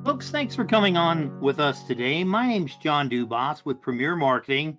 Folks, thanks for coming on with us today. My name's John Dubas with Premier Marketing,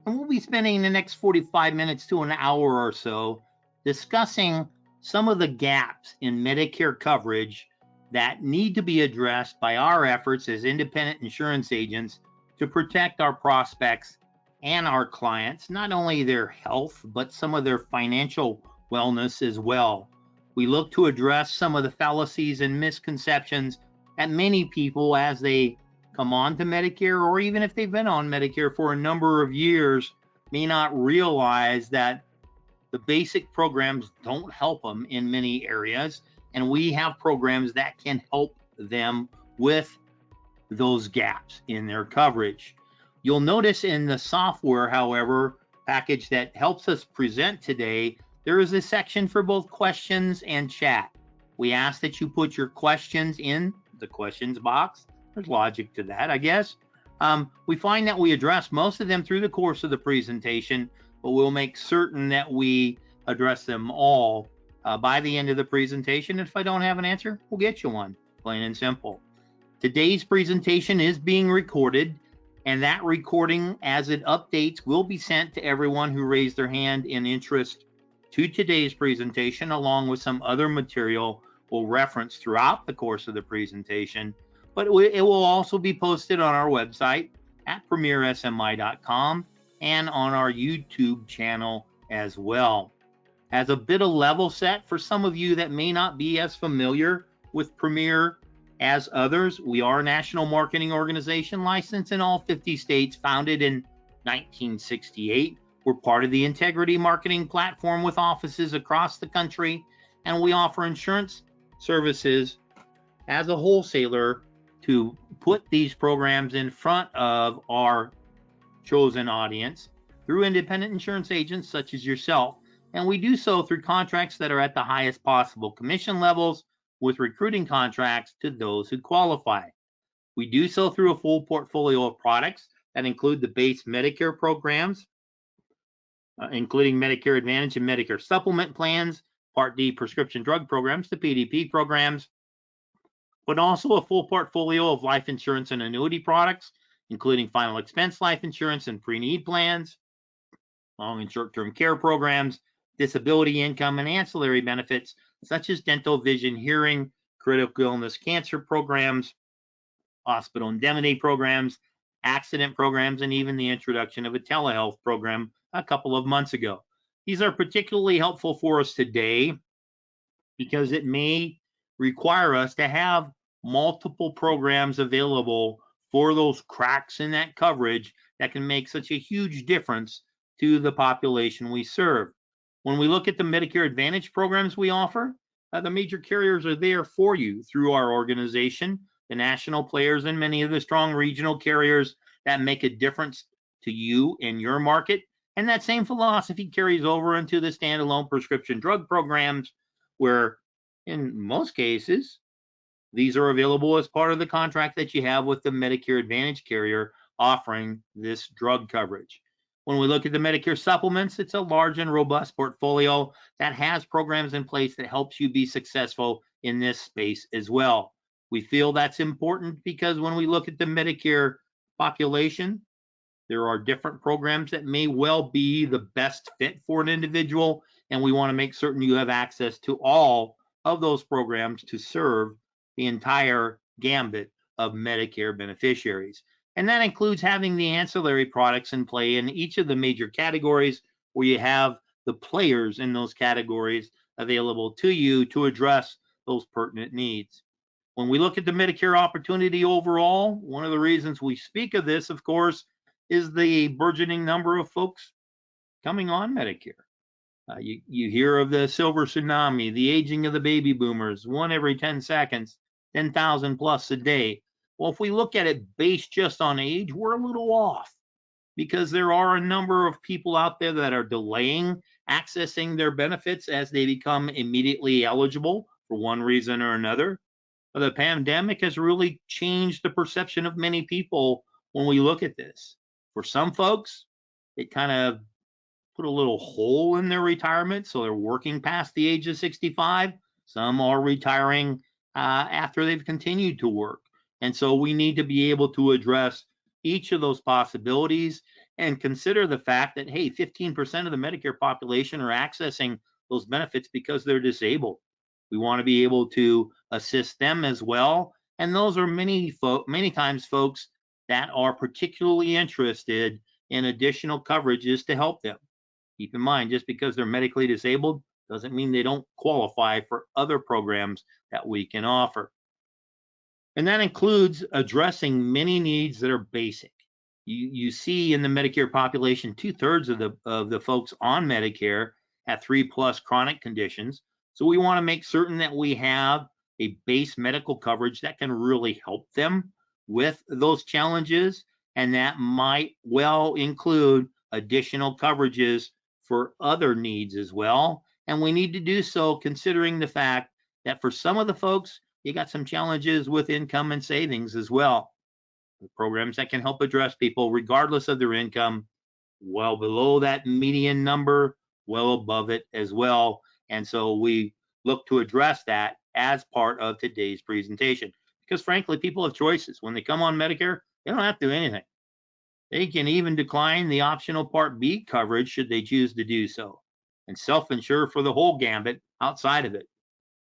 and we'll be spending the next 45 minutes to an hour or so discussing some of the gaps in Medicare coverage that need to be addressed by our efforts as independent insurance agents to protect our prospects and our clients, not only their health, but some of their financial wellness as well. We look to address some of the fallacies and misconceptions that many people, as they come on to Medicare, or even if they've been on Medicare for a number of years, may not realize that the basic programs don't help them in many areas. And we have programs that can help them with those gaps in their coverage. You'll notice in the software, however, package that helps us present today, there is a section for both questions and chat. We ask that you put your questions in the questions box. There's logic to that, I guess. We find that we address most of them through the course of the presentation, but we'll make certain that we address them all by the end of the presentation. If I don't have an answer, we'll get you one, plain and simple. Today's presentation is being recorded, and that recording, as it updates, will be sent to everyone who raised their hand in interest to today's presentation, along with some other material we'll reference throughout the course of the presentation. But it will also be posted on our website at premiersmi.com and on our YouTube channel as well. As a bit of level set for some of you that may not be as familiar with Premier as others, we are a national marketing organization licensed in all 50 states, founded in 1968. We're part of the Integrity Marketing Platform with offices across the country, and we offer insurance services as a wholesaler to put these programs in front of our chosen audience through independent insurance agents such as yourself. And we do so through contracts that are at the highest possible commission levels, with recruiting contracts to those who qualify. We do so through a full portfolio of products that include the base Medicare programs, including Medicare Advantage and Medicare Supplement plans, Part D prescription drug programs, the PDP programs, but also a full portfolio of life insurance and annuity products, including final expense life insurance and pre-need plans, long and short-term care programs, disability income, and ancillary benefits such as dental, vision, hearing, critical illness, cancer programs, hospital indemnity programs, accident programs, and even the introduction of a telehealth program a couple of months ago. These are particularly helpful for us today because it may require us to have multiple programs available for those cracks in that coverage that can make such a huge difference to the population we serve. When we look at the Medicare Advantage programs we offer, the major carriers are there for you through our organization, the national players, and many of the strong regional carriers that make a difference to you in your market. And that same philosophy carries over into the standalone prescription drug programs, where in most cases, these are available as part of the contract that you have with the Medicare Advantage carrier offering this drug coverage. When we look at the Medicare supplements, it's a large and robust portfolio that has programs in place that helps you be successful in this space as well. We feel that's important because when we look at the Medicare population, there are different programs that may well be the best fit for an individual, and we want to make certain you have access to all of those programs to serve the entire gambit of Medicare beneficiaries. And that includes having the ancillary products in play in each of the major categories, where you have the players in those categories available to you to address those pertinent needs. When we look at the Medicare opportunity overall, one of the reasons we speak of this, of course, is the burgeoning number of folks coming on Medicare. You hear of the silver tsunami, the aging of the baby boomers, one every 10 seconds, 10,000 plus a day. Well, if we look at it based just on age, we're a little off, because there are a number of people out there that are delaying accessing their benefits as they become immediately eligible for one reason or another. The pandemic has really changed the perception of many people when we look at this. For some folks, it kind of put a little hole in their retirement, so they're working past the age of 65. Some are retiring after they've continued to work. And so we need to be able to address each of those possibilities and consider the fact that, hey, 15% of the Medicare population are accessing those benefits because they're disabled. We want to be able to assist them as well. And those are many times folks that are particularly interested in additional coverages to help them. Keep in mind, just because they're medically disabled doesn't mean they don't qualify for other programs that we can offer. And that includes addressing many needs that are basic. You see in the Medicare population, 2/3 of the folks on Medicare have 3+ chronic conditions. So we want to make certain that we have a base medical coverage that can really help them with those challenges. And that might well include additional coverages for other needs as well. And we need to do so considering the fact that for some of the folks, you got some challenges with income and savings as well. Programs that can help address people regardless of their income, well below that median number, well above it as well. And so we look to address that as part of today's presentation. Because frankly, people have choices. When they come on Medicare, they don't have to do anything. They can even decline the optional Part B coverage should they choose to do so, and self-insure for the whole gambit outside of it.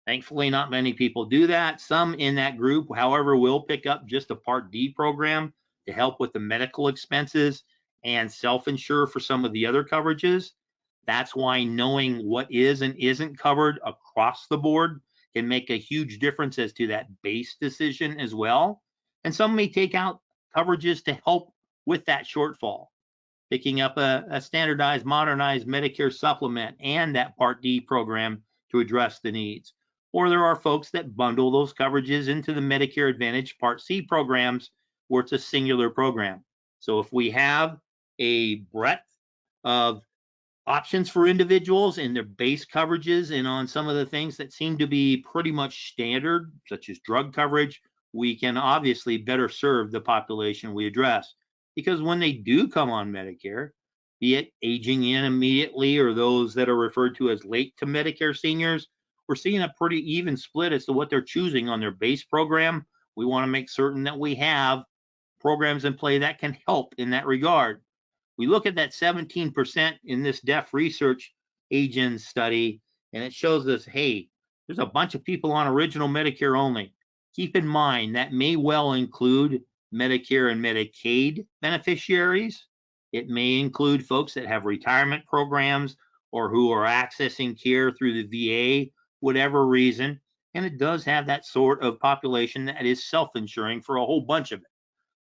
Thankfully, not many people do that. Some in that group, however, will pick up just a Part D program to help with the medical expenses and self-insure for some of the other coverages. That's why knowing what is and isn't covered across the board can make a huge difference as to that base decision as well. And some may take out coverages to help with that shortfall, picking up a standardized, modernized Medicare supplement and that Part D program to address the needs. Or there are folks that bundle those coverages into the Medicare Advantage Part C programs where it's a singular program. So if we have a breadth of options for individuals in their base coverages and on some of the things that seem to be pretty much standard, such as drug coverage, we can obviously better serve the population we address. Because when they do come on Medicare, be it aging in immediately or those that are referred to as late to Medicare seniors, we're seeing a pretty even split as to what they're choosing on their base program. We want to make certain that we have programs in play that can help in that regard. We look at that 17% in this deaf research agent study, and it shows us, hey, there's a bunch of people on original Medicare only. Keep in mind that may well include Medicare and Medicaid beneficiaries. It may include folks that have retirement programs or who are accessing care through the VA, whatever reason. And it does have that sort of population that is self-insuring for a whole bunch of it.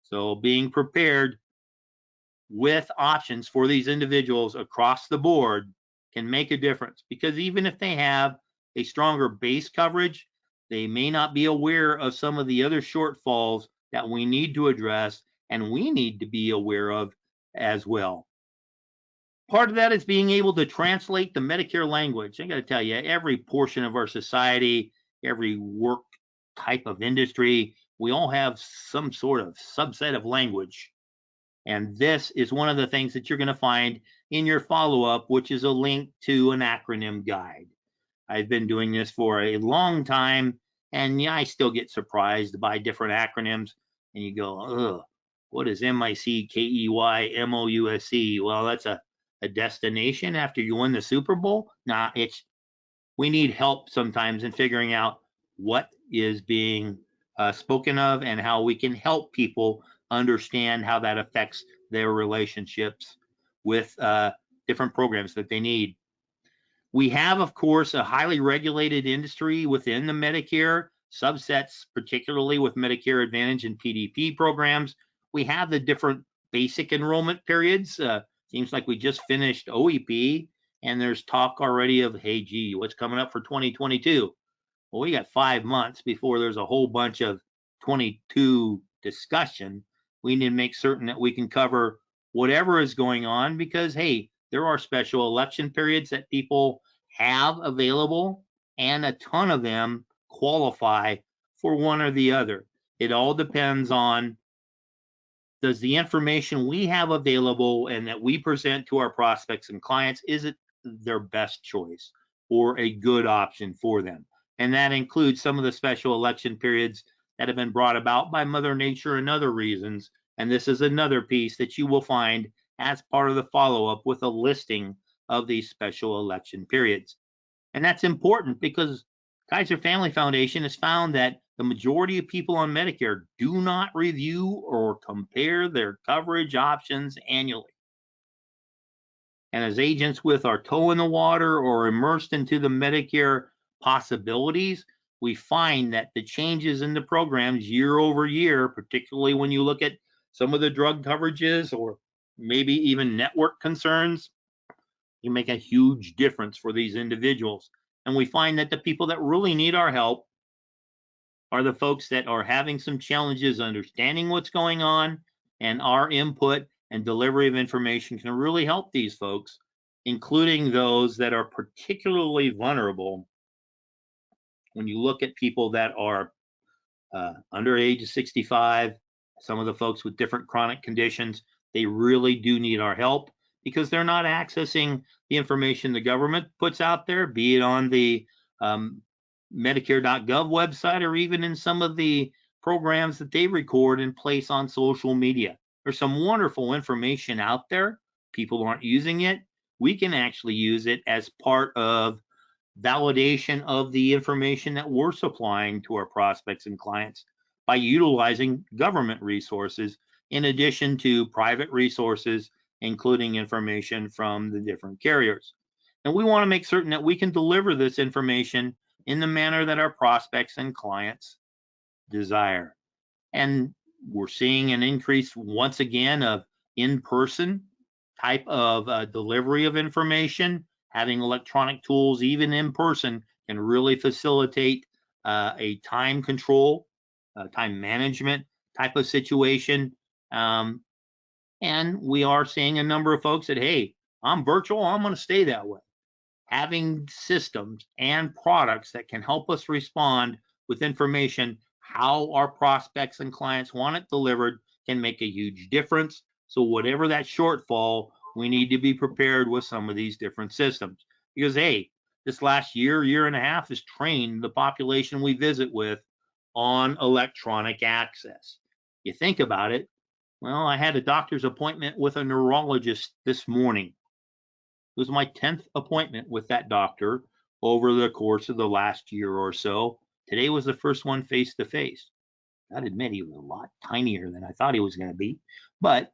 So being prepared with options for these individuals across the board can make a difference, because even if they have a stronger base coverage, they may not be aware of some of the other shortfalls that we need to address and we need to be aware of as well. Part of that is being able to translate the Medicare language. I got to tell you, every portion of our society, every work type of industry, we all have some sort of subset of language. And this is one of the things that you're going to find in your follow-up, which is a link to an acronym guide. I've been doing this for a long time, and yeah, I still get surprised by different acronyms. And you go, ugh, what is MICKEYMOUSE? Well, that's a destination after you win the Super Bowl? Nah, we need help sometimes in figuring out what is being spoken of and how we can help people understand how that affects their relationships with different programs that they need. We have, of course, a highly regulated industry within the Medicare subsets, particularly with Medicare Advantage and PDP programs. We have the different basic enrollment periods. Seems like we just finished OEP, and there's talk already of, hey, gee, what's coming up for 2022? Well, we got 5 months before there's a whole bunch of 22 discussion. We need to make certain that we can cover whatever is going on, because, hey, there are special election periods that people have available, and a ton of them qualify for one or the other. It all depends on, does the information we have available and that we present to our prospects and clients, is it their best choice or a good option for them? And that includes some of the special election periods that have been brought about by Mother Nature and other reasons. And this is another piece that you will find as part of the follow-up with a listing of these special election periods. And that's important because Kaiser Family Foundation has found that the majority of people on Medicare do not review or compare their coverage options annually. And as agents with our toe in the water or immersed into the Medicare possibilities, we find that the changes in the programs year over year, particularly when you look at some of the drug coverages or maybe even network concerns, can make a huge difference for these individuals. And we find that the people that really need our help are the folks that are having some challenges understanding what's going on, and our input and delivery of information can really help these folks, including those that are particularly vulnerable. When you look at people that are under age of 65, some of the folks with different chronic conditions, they really do need our help because they're not accessing the information the government puts out there, be it on the Medicare.gov website or even in some of the programs that they record and place on social media. There's some wonderful information out there. People aren't using it. We can actually use it as part of validation of the information that we're supplying to our prospects and clients by utilizing government resources in addition to private resources, including information from the different carriers. And we want to make certain that we can deliver this information in the manner that our prospects and clients desire. And we're seeing an increase once again of in-person type of delivery of information. Having electronic tools, even in person, can really facilitate a time control, time management type of situation. And we are seeing a number of folks that, hey, I'm virtual, I'm going to stay that way. Having systems and products that can help us respond with information how our prospects and clients want it delivered can make a huge difference. So whatever that shortfall, we need to be prepared with some of these different systems. Because, hey, this last year and a half has trained the population we visit with on electronic access. You think about it, well, I had a doctor's appointment with a neurologist this morning. It was my 10th appointment with that doctor over the course of the last year or so. Today was the first one face to face. I'd admit he was a lot tinier than I thought he was going to be, but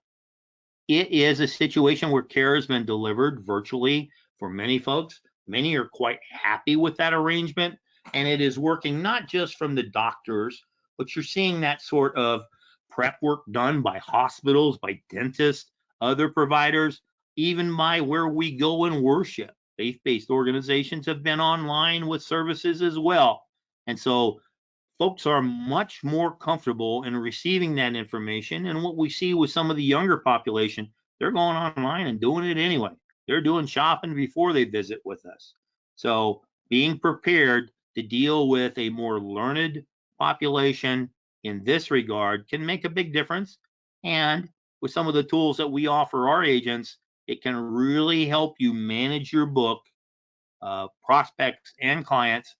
it is a situation where care has been delivered virtually for many folks. Many are quite happy with that arrangement, and it is working not just from the doctors, but you're seeing that sort of prep work done by hospitals, by dentists, other providers, even by where we go and worship. Faith-based organizations have been online with services as well. And so folks are much more comfortable in receiving that information. And what we see with some of the younger population, they're going online and doing it anyway. They're doing shopping before they visit with us. So being prepared to deal with a more learned population in this regard can make a big difference. And with some of the tools that we offer our agents, it can really help you manage your book, prospects and clients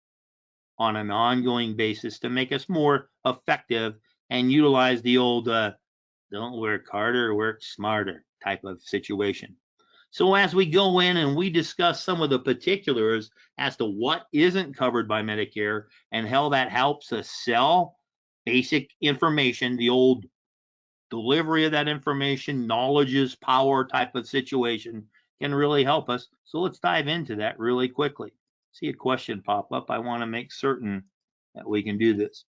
on an ongoing basis to make us more effective and utilize the old don't work harder, work smarter type of situation. So as we go in and we discuss some of the particulars as to what isn't covered by Medicare and how that helps us sell basic information, the old delivery of that information, knowledge is power type of situation can really help us. So let's dive into that really quickly. See a question pop up. I want to make certain that we can do this.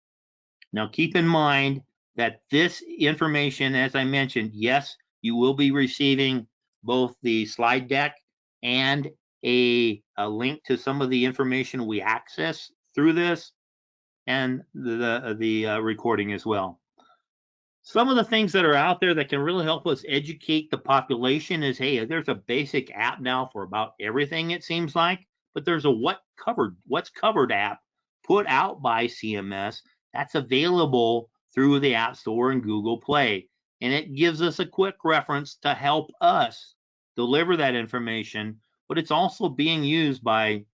Now, keep in mind that this information, as I mentioned, yes, you will be receiving both the slide deck and a link to some of the information we access through this and the recording as well. Some of the things that are out there that can really help us educate the population is, hey, there's a basic app now for about everything, it seems like, but there's a what's covered app put out by CMS that's available through the App Store and Google Play. And it gives us a quick reference to help us deliver that information, but it's also being used by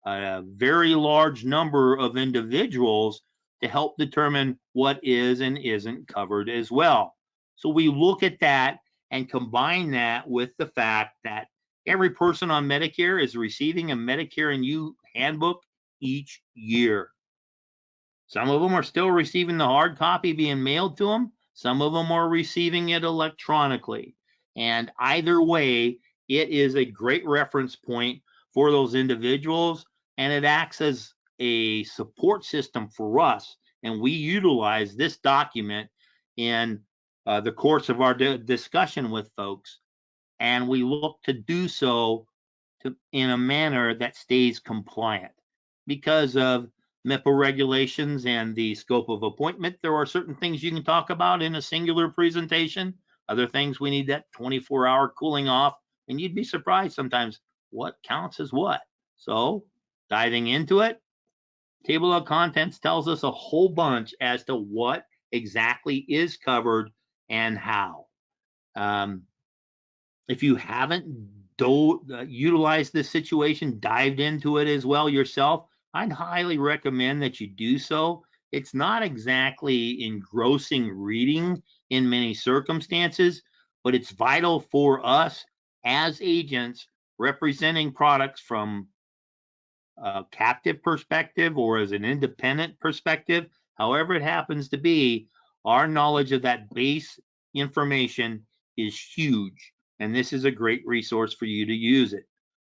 a very large number of individuals to help determine what is and isn't covered as well. So we look at that and combine that with the fact that every person on Medicare is receiving a Medicare and You handbook each year. Some of them are still receiving the hard copy being mailed to them. Some of them are receiving it electronically. And either way, it is a great reference point for those individuals, and it acts as a support system for us. And we utilize this document in the course of our discussion with folks, and we look to do so in a manner that stays compliant. Because of MEPA regulations and the scope of appointment, there are certain things you can talk about in a singular presentation. Other things we need that 24-hour cooling off, and you'd be surprised sometimes what counts as what. So diving into it, table of contents tells us a whole bunch as to what exactly is covered and how. If you haven't utilized this situation, dived into it as well yourself, I'd highly recommend that you do so. It's not exactly engrossing reading in many circumstances, but it's vital for us as agents representing products from a captive perspective or as an independent perspective, however it happens to be. Our knowledge of that base information is huge, and this is a great resource for you to use it.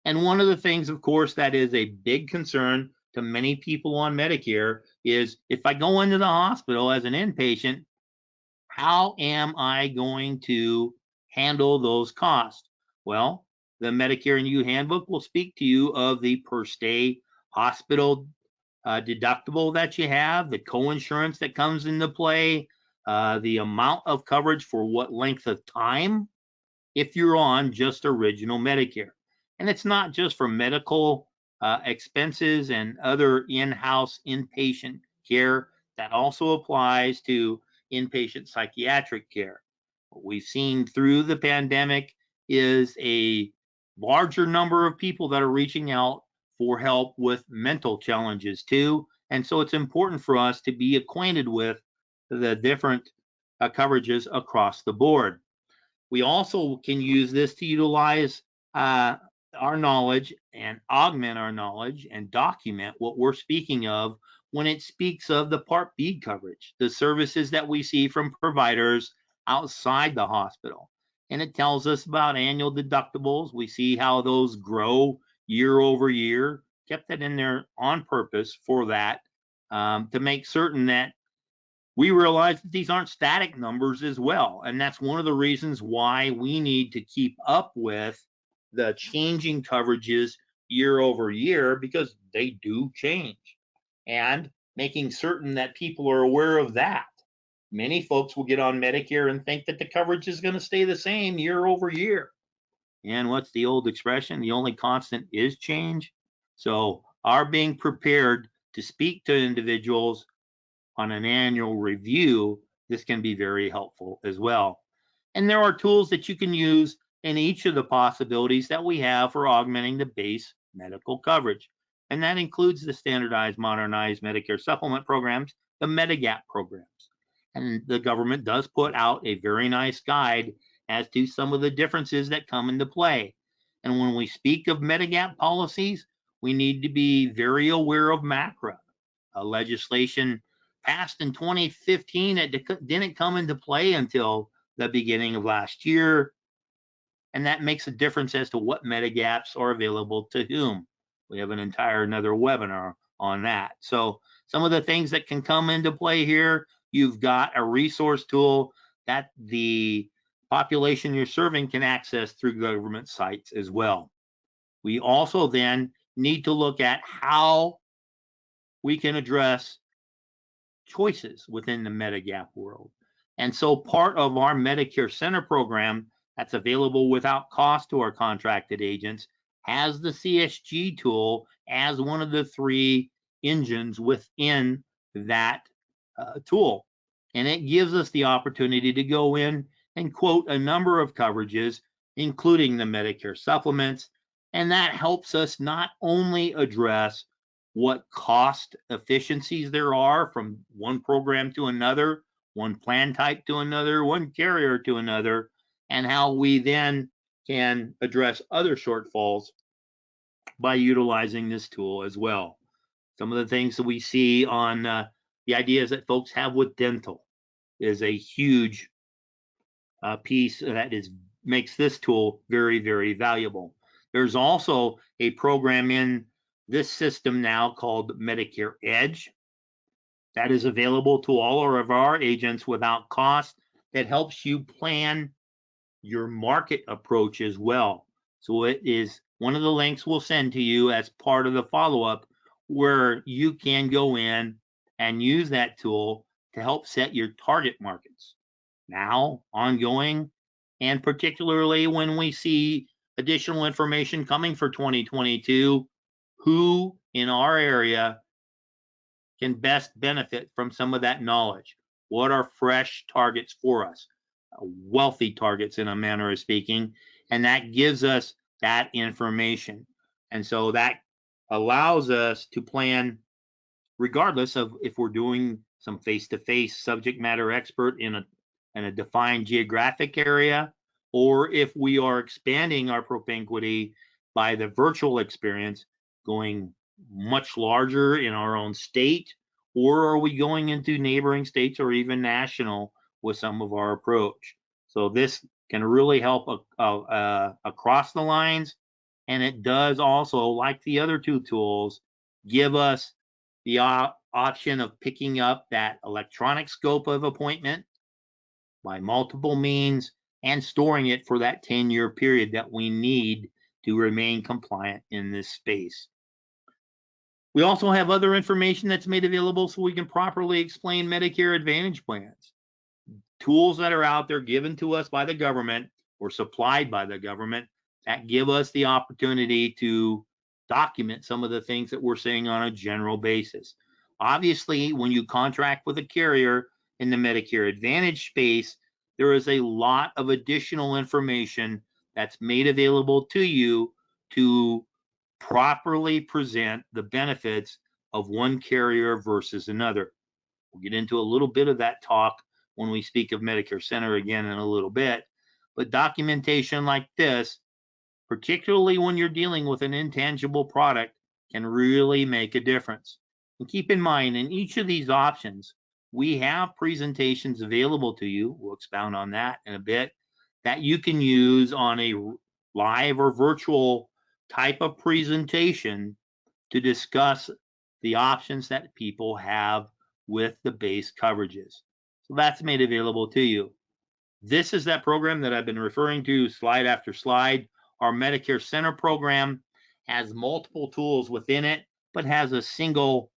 And one of the things, of course, that is a big concern to many people on Medicare is, if I go into the hospital as an inpatient, how am I going to handle those costs? Well, the Medicare and You handbook will speak to you of the per stay hospital deductible that you have, the co-insurance that comes into play, the amount of coverage for what length of time if you're on just original Medicare. And it's not just for medical expenses and other in-house inpatient care. That also applies to inpatient psychiatric care. What we've seen through the pandemic is a larger number of people that are reaching out for help with mental challenges too. And so it's important for us to be acquainted with the different coverages across the board. We also can use this to utilize our knowledge and augment our knowledge and document what we're speaking of when it speaks of the Part B coverage, the services that we see from providers outside the hospital. And it tells us about annual deductibles. We see how those grow year over year. Kept that in there on purpose for that, to make certain that we realize that these aren't static numbers as well. And that's one of the reasons why we need to keep up with the changing coverages year over year, because they do change, and making certain that people are aware of that. Many folks will get on Medicare and think that the coverage is going to stay the same year over year. And what's the old expression? The only constant is change. So our being prepared to speak to individuals on an annual review, this can be very helpful as well. And there are tools that you can use in each of the possibilities that we have for augmenting the base medical coverage. And that includes the standardized, modernized Medicare supplement programs, the Medigap programs. And the government does put out a very nice guide as to some of the differences that come into play. And when we speak of Medigap policies, we need to be very aware of MACRA, legislation passed in 2015. It didn't come into play until the beginning of last year, and that makes a difference as to what Medigaps are available to whom. We have another webinar on that. So some of the things that can come into play here, you've got a resource tool that the population you're serving can access through government sites as well. We also then need to look at how we can address choices within the Medigap world. And so part of our Medicare Center program that's available without cost to our contracted agents has the CSG tool as one of the three engines within that tool. And it gives us the opportunity to go in and quote a number of coverages, including the Medicare supplements. And that helps us not only address what cost efficiencies there are from one program to another, one plan type to another, one carrier to another, and how we then can address other shortfalls by utilizing this tool as well. Some of the things that we see on the ideas that folks have with dental is a huge piece that makes this tool very, very valuable. There's also a program in this system now called Medicare Edge that is available to all of our agents without cost, that helps you plan your market approach as well. So it is one of the links we'll send to you as part of the follow-up, where you can go in and use that tool to help set your target markets now, ongoing, and particularly when we see additional information coming for 2022, who in our area can best benefit from some of that knowledge. What are fresh targets for us? Wealthy targets, in a manner of speaking, and that gives us that information. And so that allows us to plan regardless of if we're doing some face-to-face subject matter expert in a defined geographic area, or if we are expanding our propinquity by the virtual experience, going much larger in our own state, or are we going into neighboring states or even national with some of our approach. So this can really help across the lines, and it does also, like the other two tools, give us the option of picking up that electronic scope of appointment by multiple means and storing it for that 10-year period that we need to remain compliant in this space. We also have other information that's made available so we can properly explain Medicare Advantage plans. Tools that are out there given to us by the government or supplied by the government that give us the opportunity to document some of the things that we're saying on a general basis. Obviously, when you contract with a carrier in the Medicare Advantage space, there is a lot of additional information that's made available to you to properly present the benefits of one carrier versus another. We'll get into a little bit of that talk when we speak of Medicare Center again in a little bit. But documentation like this, particularly when you're dealing with an intangible product, can really make a difference. And keep in mind, in each of these options, we have presentations available to you. We'll expound on that in a bit, that you can use on a live or virtual type of presentation to discuss the options that people have with the base coverages. So that's made available to you. This is that program that I've been referring to slide after slide. Our Medicare Center program has multiple tools within it, but has a single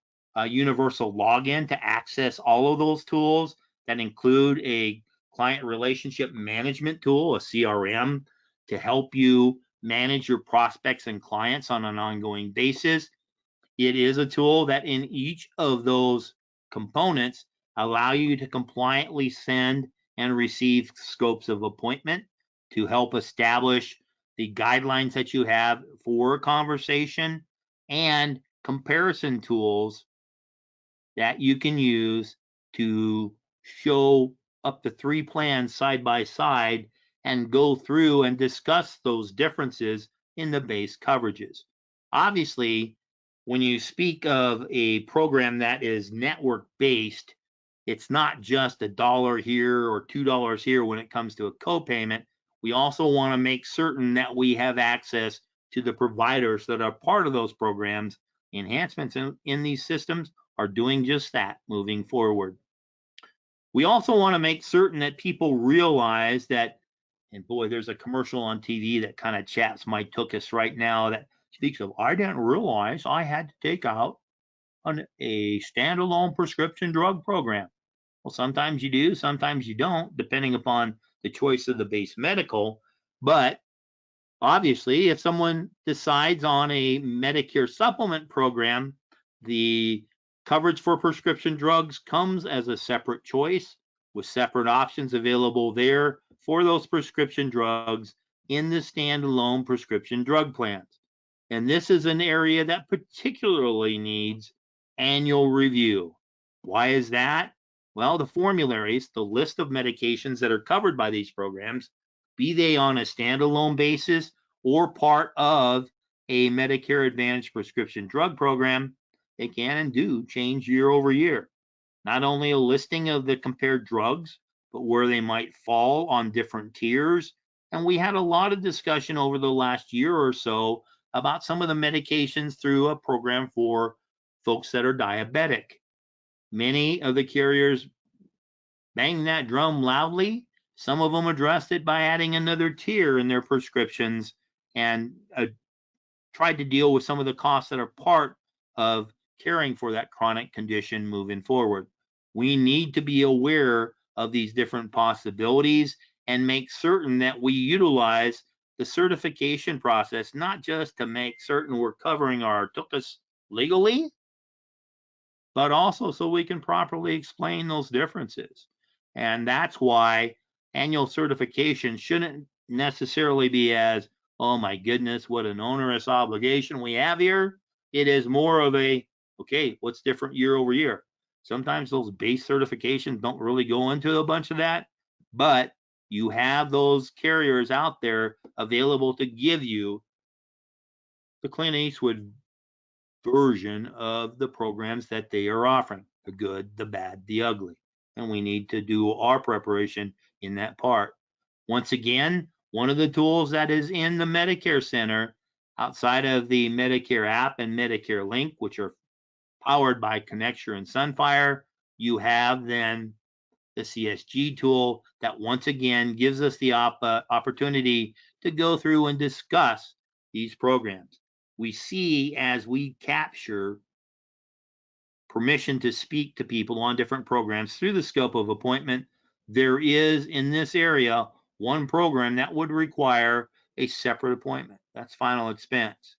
universal login to access all of those tools that include a client relationship management tool, a CRM, to help you manage your prospects and clients on an ongoing basis. It is a tool that in each of those components allow you to compliantly send and receive scopes of appointment to help establish the guidelines that you have for a conversation, and comparison tools that you can use to show up to 3 plans side by side and go through and discuss those differences in the base coverages. Obviously, when you speak of a program that is network based, it's not just $1 here or $2 here when it comes to a copayment. We also want to make certain that we have access to the providers that are part of those programs. Enhancements in these systems are doing just that moving forward. We also want to make certain that people realize that, and boy, there's a commercial on TV that kind of chaps my tuchus right now that speaks of, I didn't realize I had to take out a standalone prescription drug program. Well, sometimes you do, sometimes you don't, depending upon the choice of the base medical. But obviously, if someone decides on a Medicare supplement program, the coverage for prescription drugs comes as a separate choice with separate options available there for those prescription drugs in the standalone prescription drug plans. And this is an area that particularly needs annual review. Why is that? Well, the formularies, the list of medications that are covered by these programs, be they on a standalone basis or part of a Medicare Advantage prescription drug program, they can and do change year over year. Not only a listing of the compared drugs, but where they might fall on different tiers. And we had a lot of discussion over the last year or so about some of the medications through a program for folks that are diabetic. Many of the carriers banged that drum loudly. Some of them addressed it by adding another tier in their prescriptions and tried to deal with some of the costs that are part of caring for that chronic condition moving forward. We need to be aware of these different possibilities and make certain that we utilize the certification process, not just to make certain we're covering our tuchus legally, but also so we can properly explain those differences. And that's why annual certification shouldn't necessarily be as, oh my goodness, what an onerous obligation we have here. It is more of a, okay, what's different year over year? Sometimes those base certifications don't really go into a bunch of that, but you have those carriers out there available to give you the Clint Eastwood version of the programs that they are offering, the good, the bad, the ugly. And we need to do our preparation in that part. Once again, one of the tools that is in the Medicare Center outside of the Medicare app and Medicare Link, which are powered by Connecture and Sunfire, you have then the CSG tool that once again gives us the opportunity to go through and discuss these programs. We see as we capture permission to speak to people on different programs through the scope of appointment, there is in this area one program that would require a separate appointment. That's final expense.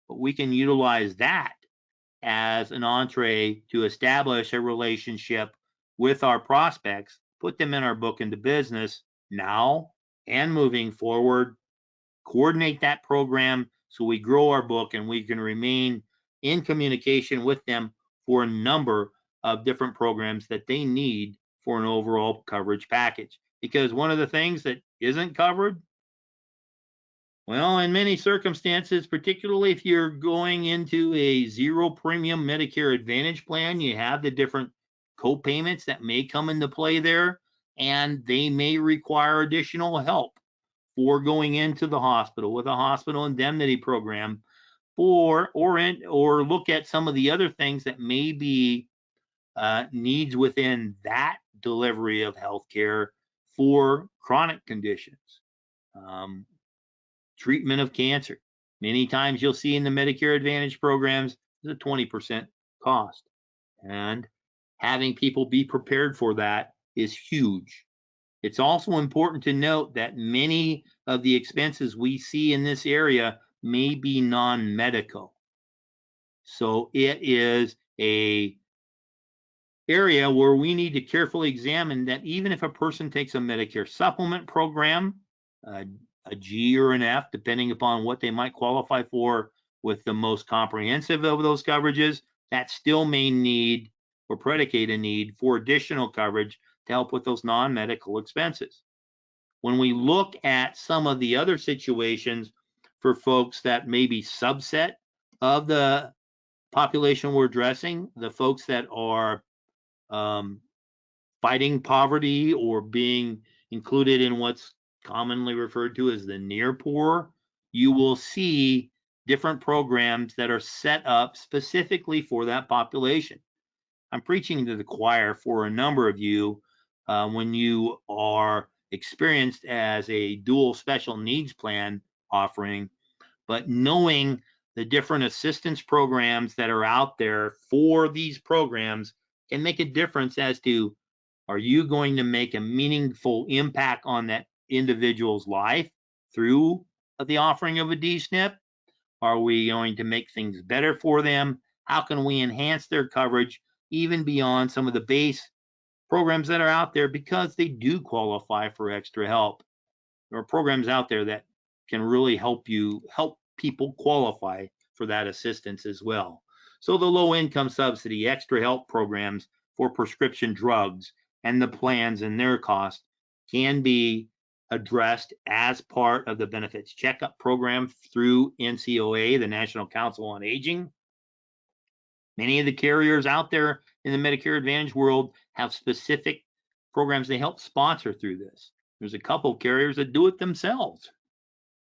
But we can utilize that as an entree to establish a relationship with our prospects, put them in our book into business now and moving forward, coordinate that program so we grow our book and we can remain in communication with them for a number of different programs that they need for an overall coverage package. Because one of the things that isn't covered, well, in many circumstances, particularly if you're going into a zero premium Medicare Advantage plan, you have the different co-payments that may come into play there, and they may require additional help for going into the hospital with a hospital indemnity program, or look at some of the other things that may be needs within that delivery of healthcare for chronic conditions. Um, Treatment of cancer. Many times you'll see in the Medicare Advantage programs is a 20% cost. And having people be prepared for that is huge. It's also important to note that many of the expenses we see in this area may be non-medical. So it is a area where we need to carefully examine that even if a person takes a Medicare supplement program, a G or an F, depending upon what they might qualify for with the most comprehensive of those coverages, that still may need or predicate a need for additional coverage to help with those non-medical expenses. When we look at some of the other situations for folks that may be subset of the population we're addressing, the folks that are fighting poverty or being included in what's commonly referred to as the near poor, you will see different programs that are set up specifically for that population. I'm preaching to the choir for a number of you when you are experienced as a dual special needs plan offering, but knowing the different assistance programs that are out there for these programs can make a difference as to, are you going to make a meaningful impact on that individual's life through the offering of a DSNP? Are we going to make things better for them? How can we enhance their coverage even beyond some of the base programs that are out there because they do qualify for extra help? There are programs out there that can really help people qualify for that assistance as well. So the low income subsidy, extra help programs for prescription drugs, and the plans and their cost can be addressed as part of the benefits checkup program through NCOA, the National Council on Aging. Many of the carriers out there in the Medicare Advantage world have specific programs they help sponsor through this. There's a couple of carriers that do it themselves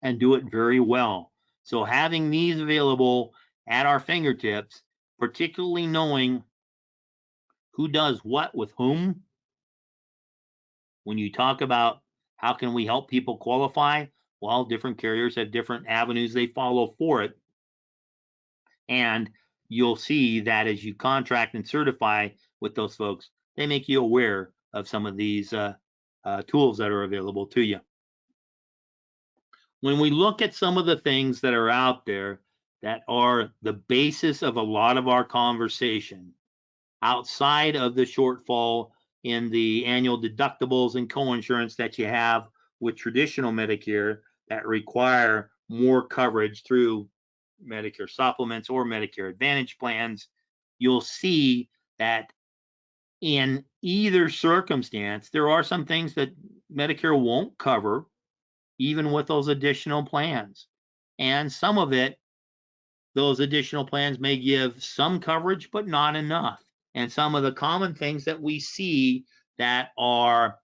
and do it very well. So having these available at our fingertips, particularly knowing who does what with whom, when you talk about how can we help people qualify, well, different carriers have different avenues they follow for it. And you'll see that as you contract and certify with those folks, they make you aware of some of these tools that are available to you. When we look at some of the things that are out there that are the basis of a lot of our conversation, outside of the shortfall in the annual deductibles and coinsurance that you have with traditional Medicare that require more coverage through Medicare Supplements or Medicare Advantage plans, you'll see that in either circumstance, there are some things that Medicare won't cover, even with those additional plans. And some of it, those additional plans may give some coverage, but not enough. And some of the common things that we see that are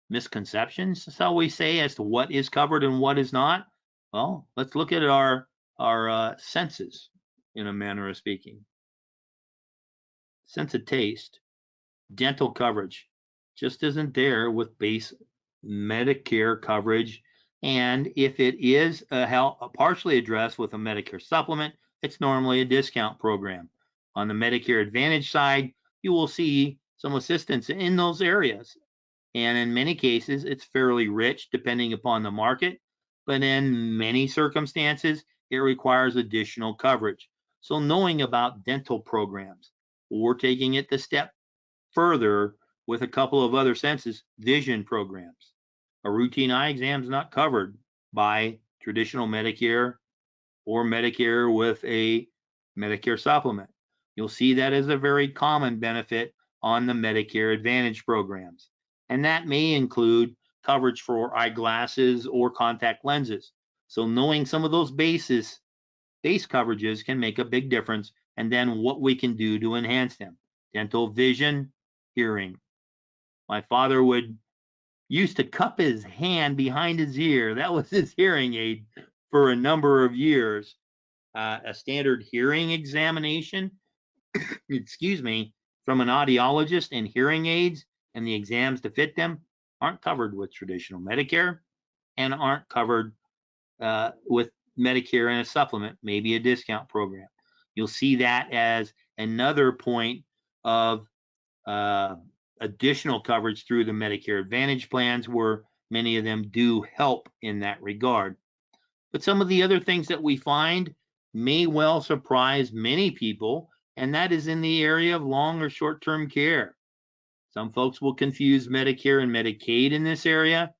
misconceptions, shall we say, as to what is covered and what is not. Well, let's look at our senses, in a manner of speaking. Sense of taste, dental coverage just isn't there with base Medicare coverage. And if it is partially addressed with a Medicare supplement, it's normally a discount program. On the Medicare Advantage side, you will see some assistance in those areas. And in many cases, it's fairly rich depending upon the market. But in many circumstances, it requires additional coverage. So knowing about dental programs, or taking it the step further with a couple of other senses, vision programs. A routine eye exam is not covered by traditional Medicare or Medicare with a Medicare supplement. You'll see that as a very common benefit on the Medicare Advantage programs. And that may include coverage for eyeglasses or contact lenses. So knowing some of those base coverages can make a big difference, and then what we can do to enhance them. Dental, vision, hearing. My father used to cup his hand behind his ear. That was his hearing aid for a number of years. A standard hearing examination, excuse me, from an audiologist and hearing aids and the exams to fit them aren't covered with traditional Medicare and aren't covered with Medicare and a supplement, maybe a discount program. You'll see that as another point of additional coverage through the Medicare Advantage plans, where many of them do help in that regard. But some of the other things that we find may well surprise many people, and that is in the area of long or short-term care. Some folks will confuse Medicare and Medicaid in this area.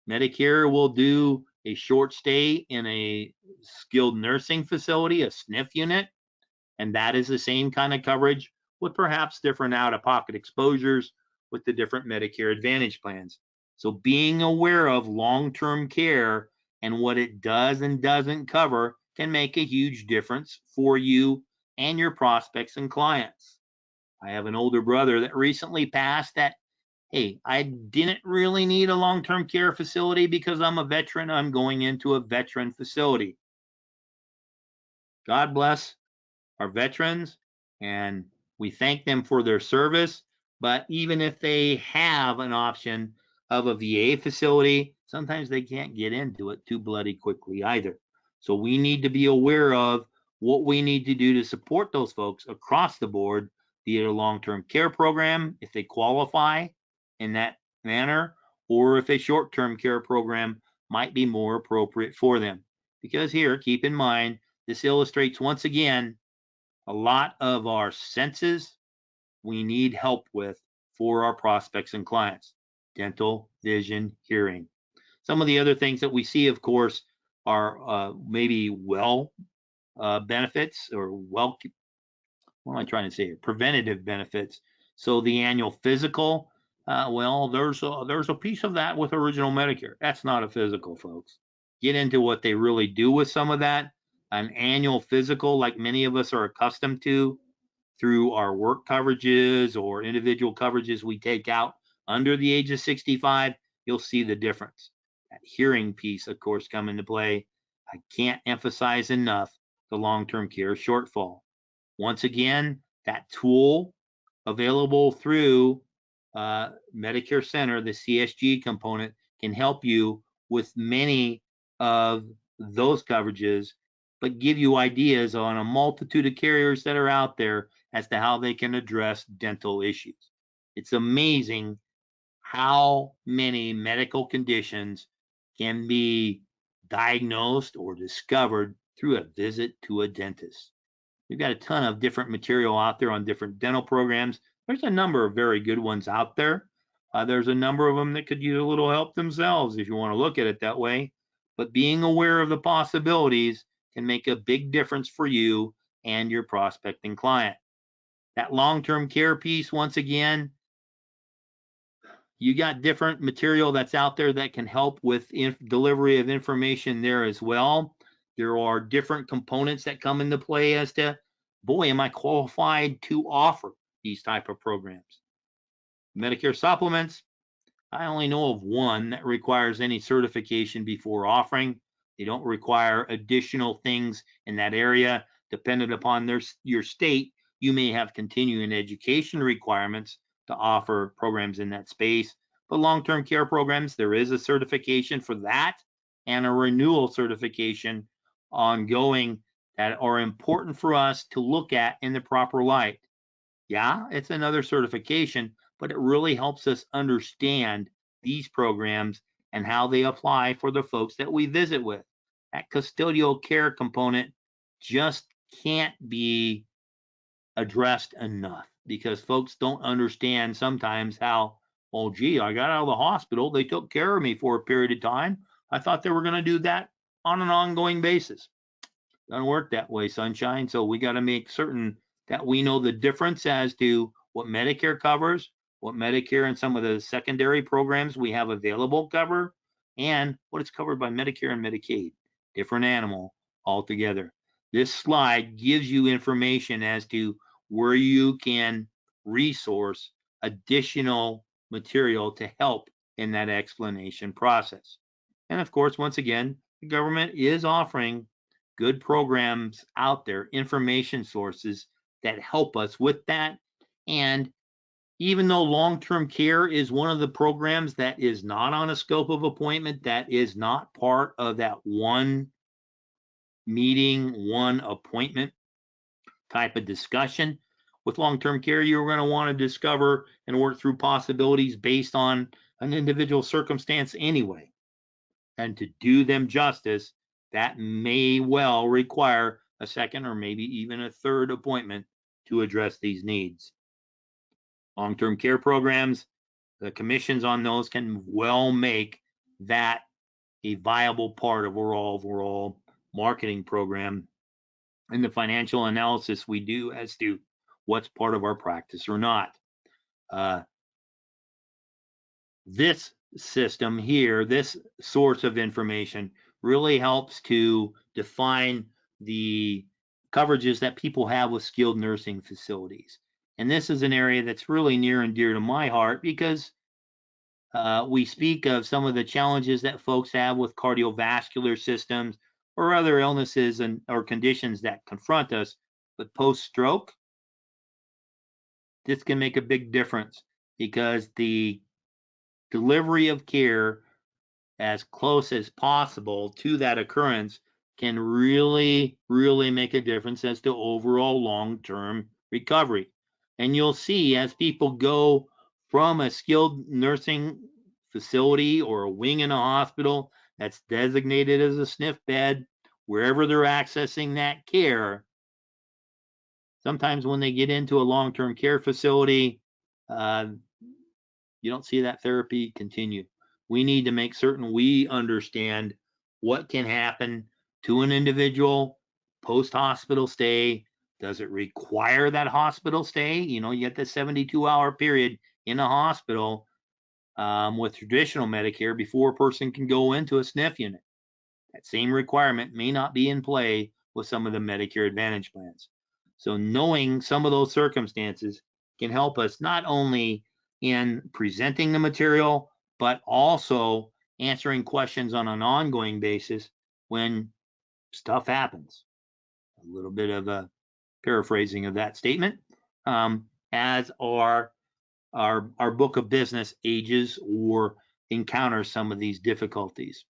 Medicare will do a short stay in a skilled nursing facility, a SNF unit, and that is the same kind of coverage with perhaps different out-of-pocket exposures with the different Medicare Advantage plans. So being aware of long-term care and what it does and doesn't cover can make a huge difference for you and your prospects and clients. I have an older brother that recently passed that, hey, I didn't really need a long-term care facility because I'm a veteran. I'm going into a veteran facility. God bless our veterans, and we thank them for their service. But even if they have an option of a VA facility, sometimes they can't get into it too bloody quickly either. So we need to be aware of what we need to do to support those folks across the board, be it a long-term care program, if they qualify in that manner, or if a short-term care program might be more appropriate for them. Because here, keep in mind, this illustrates once again a lot of our senses we need help with for our prospects and clients. Dental, vision, hearing. Some of the other things that we see, of course, are maybe well benefits or well, what am I trying to say? Preventative benefits. So the annual physical, well, there's a piece of that with original Medicare. That's not a physical, folks. Get into what they really do with some of that. An annual physical, like many of us are accustomed to through our work coverages or individual coverages we take out under the age of 65, you'll see the difference. That hearing piece, of course, come into play. I can't emphasize enough the long-term care shortfall. Once again, that tool available through Medicare Center, the CSG component, can help you with many of those coverages, but give you ideas on a multitude of carriers that are out there as to how they can address dental issues. It's amazing how many medical conditions can be diagnosed or discovered through a visit to a dentist. We've got a ton of different material out there on different dental programs. There's a number of very good ones out there. There's a number of them that could use a little help themselves if you want to look at it that way. But being aware of the possibilities can make a big difference for you and your prospecting client. That long-term care piece, once again, you got different material that's out there that can help with delivery of information there as well. There are different components that come into play as to, boy, am I qualified to offer these type of programs? Medicare supplements, I only know of one that requires any certification before offering. They don't require additional things in that area. Dependent upon your state, you may have continuing education requirements to offer programs in that space. But long-term care programs, there is a certification for that and a renewal certification ongoing that are important for us to look at in the proper light. Yeah, it's another certification, but it really helps us understand these programs and how they apply for the folks that we visit with. That custodial care component just can't be addressed enough because folks don't understand sometimes how, oh, gee, I got out of the hospital. They took care of me for a period of time. I thought they were going to do that on an ongoing basis. Doesn't work that way, sunshine. So we got to make certain that we know the difference as to what Medicare covers, what Medicare and some of the secondary programs we have available cover, and what is covered by Medicare and Medicaid. Different animal altogether. This slide gives you information as to where you can resource additional material to help in that explanation process. And of course, once again, the government is offering good programs out there, information sources that help us with that. And even though long-term care is one of the programs that is not on a scope of appointment, that is not part of that one meeting, one appointment type of discussion. With long-term care, you're going to want to discover and work through possibilities based on an individual circumstance anyway. And to do them justice, that may well require a second or maybe even a third appointment to address these needs. Long-term care programs, the commissions on those can well make that a viable part of our overall marketing program and the financial analysis we do as to what's part of our practice or not. This system here, this source of information really helps to define the coverages that people have with skilled nursing facilities. And this is an area that's really near and dear to my heart because we speak of some of the challenges that folks have with cardiovascular systems or other illnesses and or conditions that confront us. But post-stroke, this can make a big difference because the delivery of care as close as possible to that occurrence can really, really make a difference as to overall long-term recovery. And you'll see as people go from a skilled nursing facility or a wing in a hospital that's designated as a SNF bed, wherever they're accessing that care, sometimes when they get into a long-term care facility, you don't see that therapy continue. We need to make certain we understand what can happen to an individual post-hospital stay. Does it require that hospital stay? You know, you get the 72-hour period in a hospital with traditional Medicare before a person can go into a SNF unit. That same requirement may not be in play with some of the Medicare Advantage plans. So knowing some of those circumstances can help us not only in presenting the material, but also answering questions on an ongoing basis when stuff happens. A little bit of a paraphrasing of that statement. As our book of business ages or encounters some of these difficulties.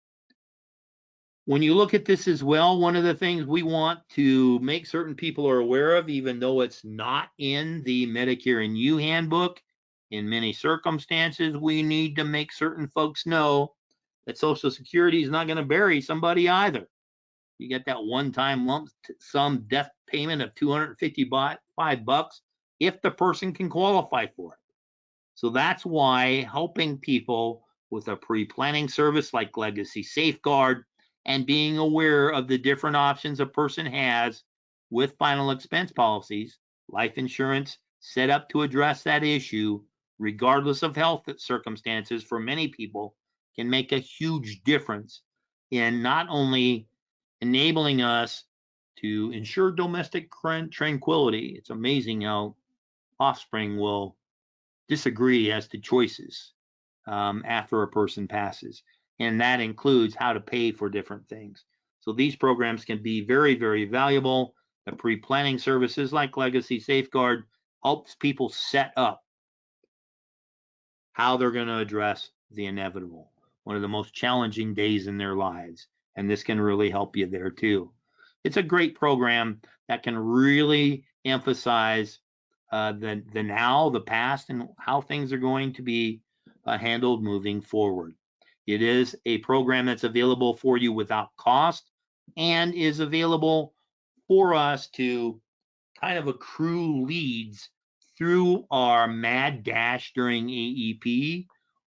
When you look at this as well, one of the things we want to make certain people are aware of, even though it's not in the Medicare and You handbook, in many circumstances, we need to make certain folks know that Social Security is not going to bury somebody either. You get that one-time lump sum death payment of $255 if the person can qualify for it. So that's why helping people with a pre-planning service like Legacy Safeguard and being aware of the different options a person has with final expense policies, life insurance set up to address that issue, regardless of health circumstances for many people, can make a huge difference in not only enabling us to ensure domestic tranquility. It's amazing how offspring will disagree as to choices after a person passes. And that includes how to pay for different things. So these programs can be very, very valuable. The pre-planning services like Legacy Safeguard helps people set up how they're going to address the inevitable, one of the most challenging days in their lives. And this can really help you there too. It's a great program that can really emphasize the now, the past, and how things are going to be handled moving forward. It is a program that's available for you without cost and is available for us to kind of accrue leads through our mad dash during AEP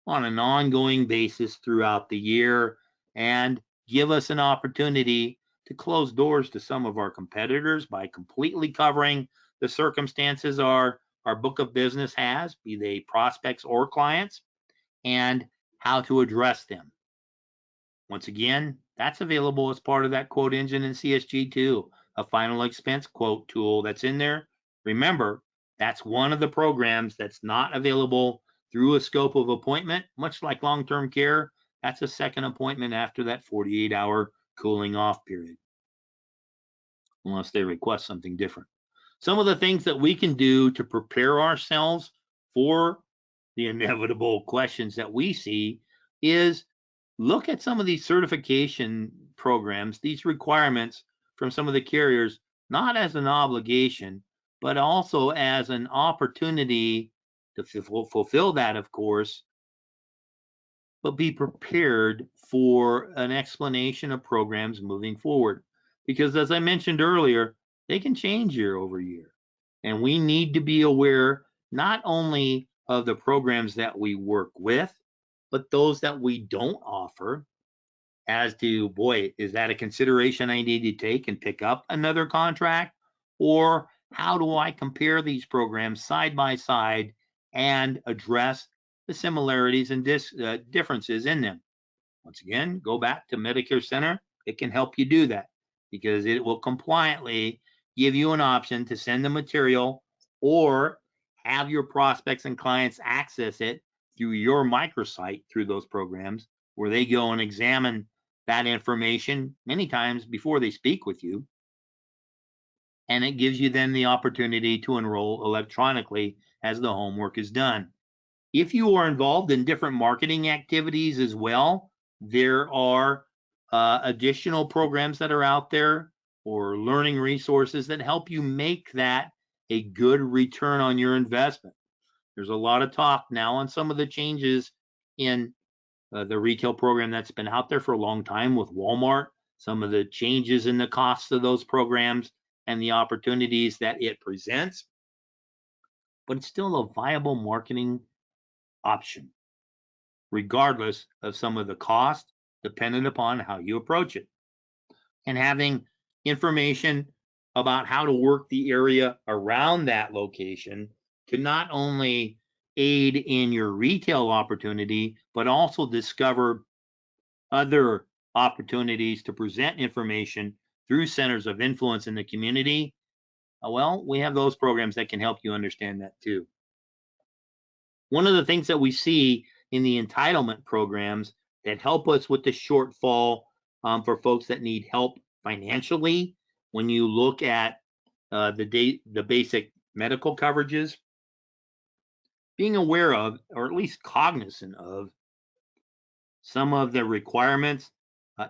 on an ongoing basis throughout the year and give us an opportunity to close doors to some of our competitors by completely covering the circumstances our book of business has, be they prospects or clients, and how to address them. Once again, that's available as part of that quote engine in CSG too, a final expense quote tool that's in there. Remember, that's one of the programs that's not available through a scope of appointment, much like long-term care. That's a second appointment after that 48-hour cooling off period, unless they request something different. Some of the things that we can do to prepare ourselves for the inevitable questions that we see is look at some of these certification programs, these requirements from some of the carriers, not as an obligation, but also as an opportunity to fulfill that, of course, but be prepared for an explanation of programs moving forward. Because as I mentioned earlier, they can change year over year. And we need to be aware not only of the programs that we work with, but those that we don't offer as to, boy, is that a consideration I need to take and pick up another contract? Or how do I compare these programs side by side and address the similarities and differences in them? Once again, go back to Medicare Center. It can help you do that because it will compliantly give you an option to send the material or have your prospects and clients access it through your microsite through those programs where they go and examine that information many times before they speak with you. And it gives you then the opportunity to enroll electronically as the homework is done. If you are involved in different marketing activities as well, there are additional programs that are out there or learning resources that help you make that a good return on your investment. There's a lot of talk now on some of the changes in the retail program that's been out there for a long time with Walmart, some of the changes in the costs of those programs and the opportunities that it presents. But it's still a viable marketing option, regardless of some of the cost dependent upon how you approach it. And having information about how to work the area around that location can not only aid in your retail opportunity, but also discover other opportunities to present information through centers of influence in the community. Well, we have those programs that can help you understand that too. One of the things that we see in the entitlement programs that help us with the shortfall for folks that need help financially, when you look at the basic medical coverages, being aware of, or at least cognizant of, some of the requirements,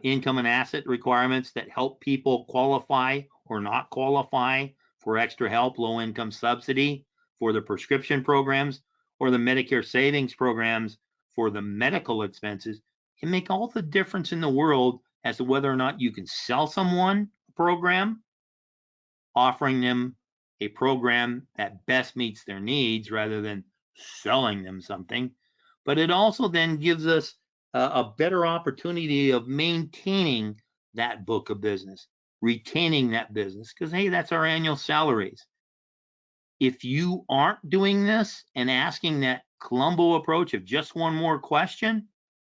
income and asset requirements that help people qualify or not qualify for extra help, low income subsidy for the prescription programs, or the Medicare savings programs for the medical expenses, can make all the difference in the world as to whether or not you can sell someone a program, offering them a program that best meets their needs rather than selling them something. But it also then gives us a better opportunity of maintaining that book of business, retaining that business, because hey, that's our annual salaries. If you aren't doing this and asking that Columbo approach of just one more question,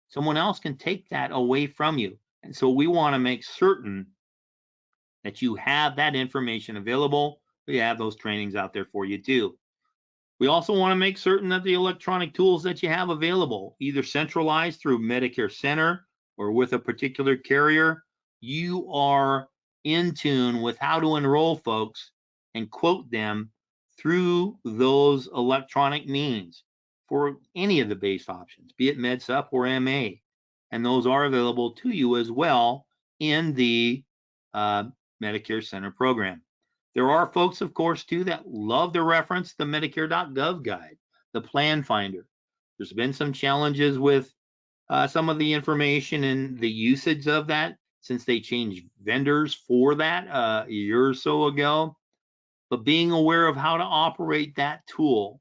someone else can take that away from you. And so we want to make certain that you have that information available. We have those trainings out there for you too. We also want to make certain that the electronic tools that you have available, either centralized through Medicare Center or with a particular carrier, you are in tune with how to enroll folks and quote them through those electronic means for any of the base options, be it MedSup or MA. And those are available to you as well in the Medicare Center program. There are folks, of course, too, that love to reference the Medicare.gov guide, the plan finder. There's been some challenges with some of the information and the usage of that since they changed vendors for that a year or so ago. But being aware of how to operate that tool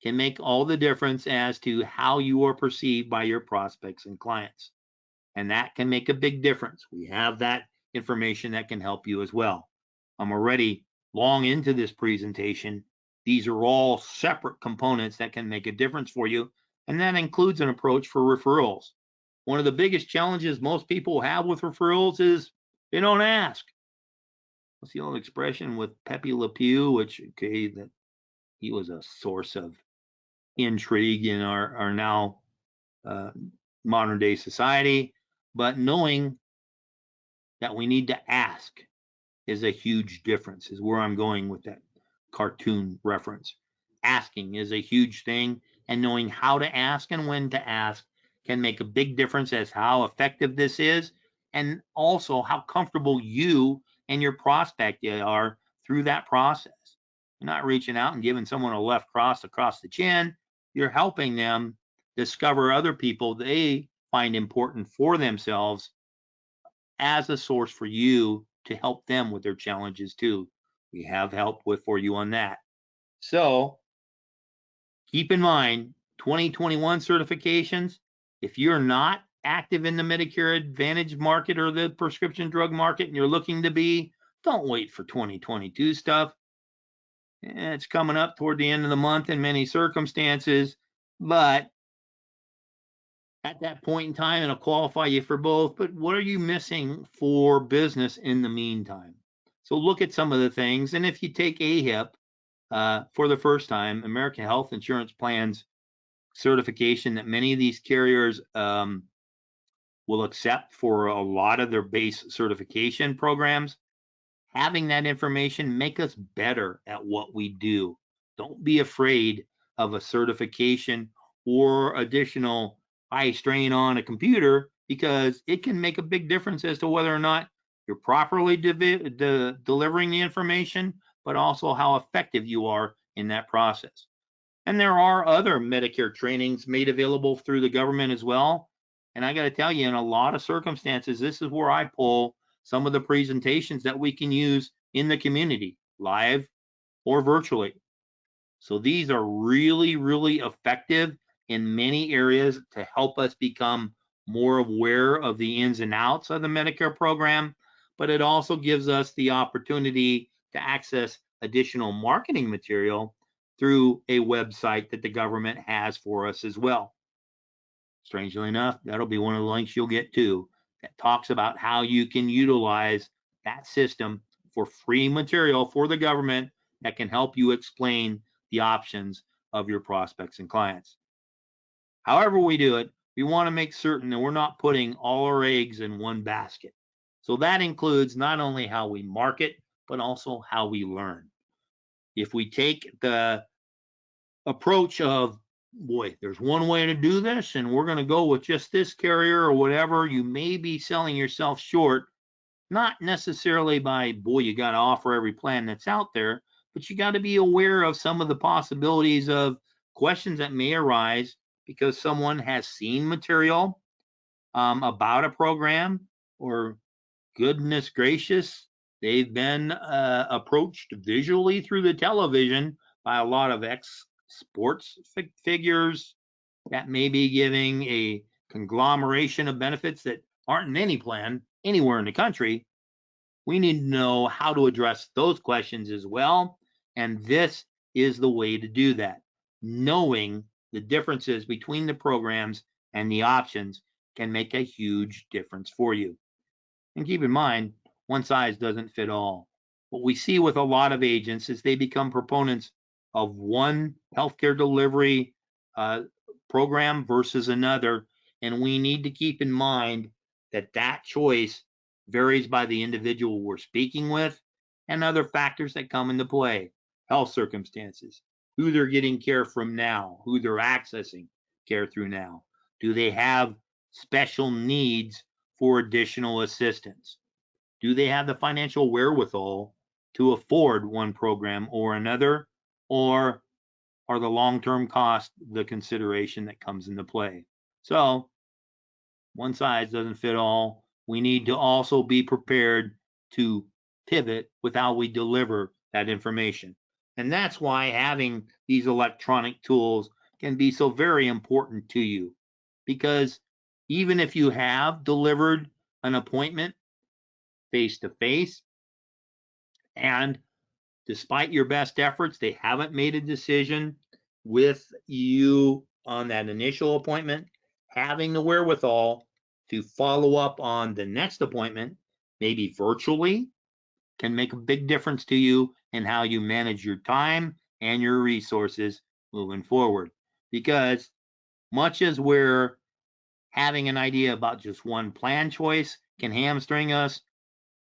can make all the difference as to how you are perceived by your prospects and clients. And that can make a big difference. We have that information that can help you as well. I'm already long into this presentation. These are all separate components that can make a difference for you, and that includes an approach for referrals. One of the biggest challenges most people have with referrals is they don't ask. What's the old expression with Pepe Le Pew, which, okay, that he was a source of intrigue in our now modern day society, but knowing that we need to ask is a huge difference, is where I'm going with that cartoon reference. Asking is a huge thing, and knowing how to ask and when to ask can make a big difference as how effective this is, and also how comfortable you and your prospect are through that process. You're not reaching out and giving someone a left cross across the chin. You're helping them discover other people they find important for themselves as a source for you to help them with their challenges too. We have help with for you on that. So keep in mind 2021 certifications. If you're not active in the Medicare Advantage market or the prescription drug market and you're looking to be, don't wait for 2022 stuff. It's coming up toward the end of the month in many circumstances, but at that point in time, it'll qualify you for both. But what are you missing for business in the meantime? So look at some of the things. And if you take AHIP for the first time, American Health Insurance Plans certification that many of these carriers will accept for a lot of their base certification programs, having that information make us better at what we do. Don't be afraid of a certification or additional high strain on a computer, because it can make a big difference as to whether or not you're properly delivering the information, but also how effective you are in that process. And there are other Medicare trainings made available through the government as well. And I got to tell you, in a lot of circumstances, this is where I pull some of the presentations that we can use in the community, live or virtually. So these are really, really effective in many areas to help us become more aware of the ins and outs of the Medicare program, but it also gives us the opportunity to access additional marketing material through a website that the government has for us as well. Strangely enough, that'll be one of the links you'll get to that talks about how you can utilize that system for free material for the government that can help you explain the options of your prospects and clients. However we do it, we want to make certain that we're not putting all our eggs in one basket. So that includes not only how we market, but also how we learn. If we take the approach of, boy, there's one way to do this, and we're going to go with just this carrier or whatever, you may be selling yourself short, not necessarily by, boy, you got to offer every plan that's out there, but you got to be aware of some of the possibilities of questions that may arise because someone has seen material about a program, or goodness gracious, they've been approached visually through the television by a lot of ex-sports figures that may be giving a conglomeration of benefits that aren't in any plan anywhere in the country. We need to know how to address those questions as well. And this is the way to do that. Knowing the differences between the programs and the options can make a huge difference for you. And keep in mind, one size doesn't fit all. What we see with a lot of agents is they become proponents of one healthcare delivery program versus another. And we need to keep in mind that that choice varies by the individual we're speaking with and other factors that come into play. Health circumstances, who they're getting care from now, who they're accessing care through now. Do they have special needs for additional assistance? Do they have the financial wherewithal to afford one program or another? Or are the long-term costs the consideration that comes into play? So one size doesn't fit all. We need to also be prepared to pivot with how we deliver that information. And that's why having these electronic tools can be so very important to you. Because even if you have delivered an appointment face to face, and despite your best efforts, they haven't made a decision with you on that initial appointment, having the wherewithal to follow up on the next appointment, maybe virtually, can make a big difference to you in how you manage your time and your resources moving forward. Because much as we're having an idea about just one plan choice can hamstring us,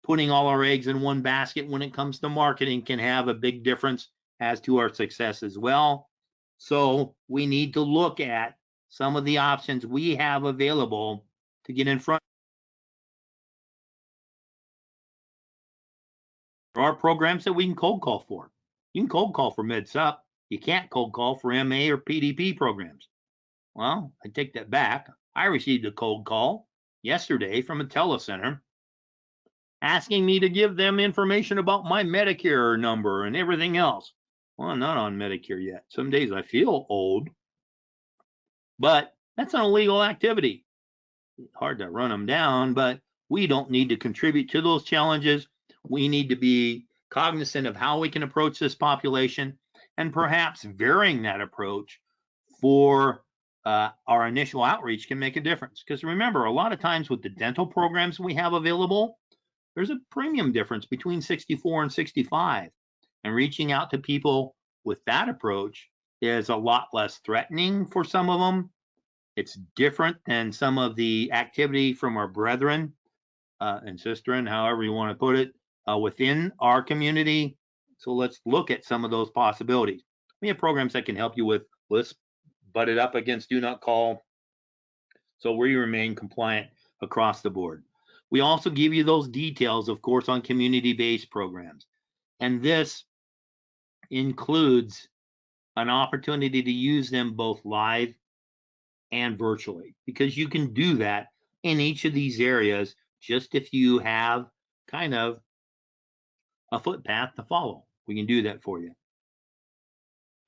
putting all our eggs in one basket when it comes to marketing can have a big difference as to our success as well. So we need to look at some of the options we have available to get in front. There are programs that we can cold call for. You can cold call for MedSup. You can't cold call for MA or PDP programs. Well, I take that back. I received a cold call yesterday from a telecenter asking me to give them information about my Medicare number and everything else. Well, I'm not on Medicare yet. Some days I feel old, but that's an illegal activity. Hard to run them down, but we don't need to contribute to those challenges. We need to be cognizant of how we can approach this population and perhaps varying that approach for our initial outreach can make a difference. Because remember, a lot of times with the dental programs we have available, there's a premium difference between 64 and 65. And reaching out to people with that approach is a lot less threatening for some of them. It's different than some of the activity from our brethren and sisterin, however you want to put it, within our community. So let's look at some of those possibilities. We have programs that can help you with, let's butt it up against do not call, so we remain compliant across the board. We also give you those details, of course, on community-based programs. And this includes an opportunity to use them both live and virtually, because you can do that in each of these areas just if you have kind of a footpath to follow. We can do that for you.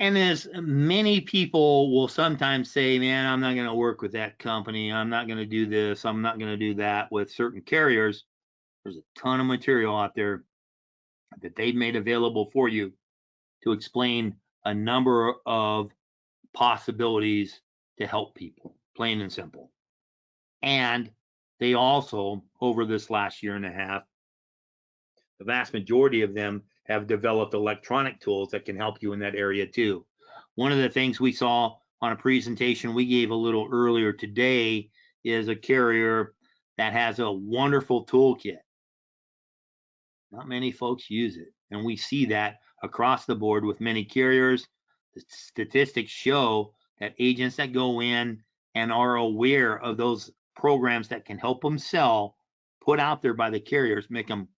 And as many people will sometimes say, man, I'm not going to work with that company. I'm not going to do this. I'm not going to do that with certain carriers. There's a ton of material out there that they've made available for you to explain a number of possibilities to help people, plain and simple. And they also, over this last year and a half, the vast majority of them have developed electronic tools that can help you in that area too. One of the things we saw on a presentation we gave a little earlier today is a carrier that has a wonderful toolkit. Not many folks use it. And we see that across the board with many carriers. The statistics show that agents that go in and are aware of those programs that can help them sell, put out there by the carriers, make them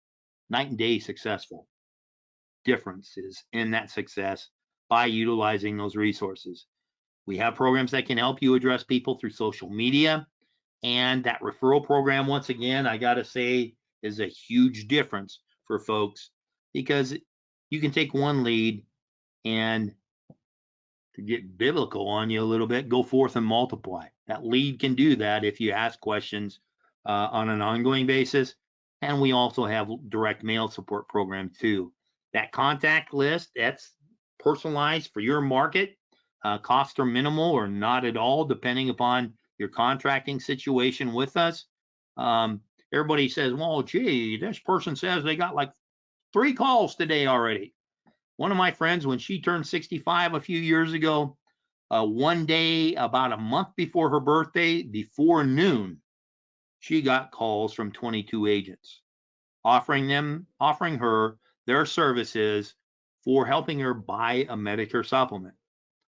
night and day successful. Differences in that success by utilizing those resources. We have programs that can help you address people through social media. And that referral program, once again, I got to say, is a huge difference for folks because you can take one lead and, to get biblical on you a little bit, go forth and multiply. That lead can do that if you ask questions on an ongoing basis. And we also have direct mail support program too. That contact list, that's personalized for your market. Costs are minimal or not at all, depending upon your contracting situation with us. Everybody says, well, gee, this person says they got like 3 calls today already. One of my friends, when she turned 65 a few years ago, one day, about a month before her birthday, before noon, she got calls from 22 agents offering her their services for helping her buy a Medicare supplement.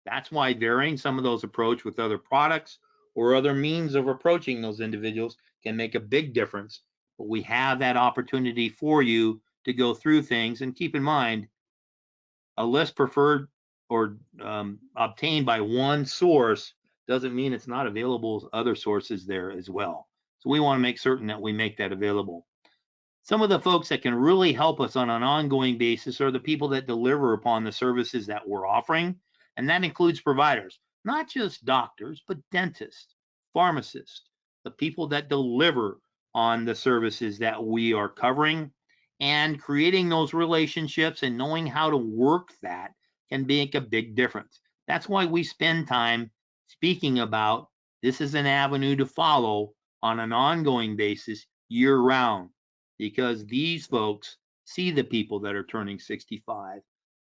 That's why varying some of those approach with other products or other means of approaching those individuals can make a big difference. But we have that opportunity for you to go through things. And keep in mind, a list preferred or obtained by one source doesn't mean it's not available as other sources there as well. So we want to make certain that we make that available. Some of the folks that can really help us on an ongoing basis are the people that deliver upon the services that we're offering. And that includes providers, not just doctors, but dentists, pharmacists, the people that deliver on the services that we are covering. And creating those relationships and knowing how to work that can make a big difference. That's why we spend time speaking about this is an avenue to follow on an ongoing basis year round, because these folks see the people that are turning 65.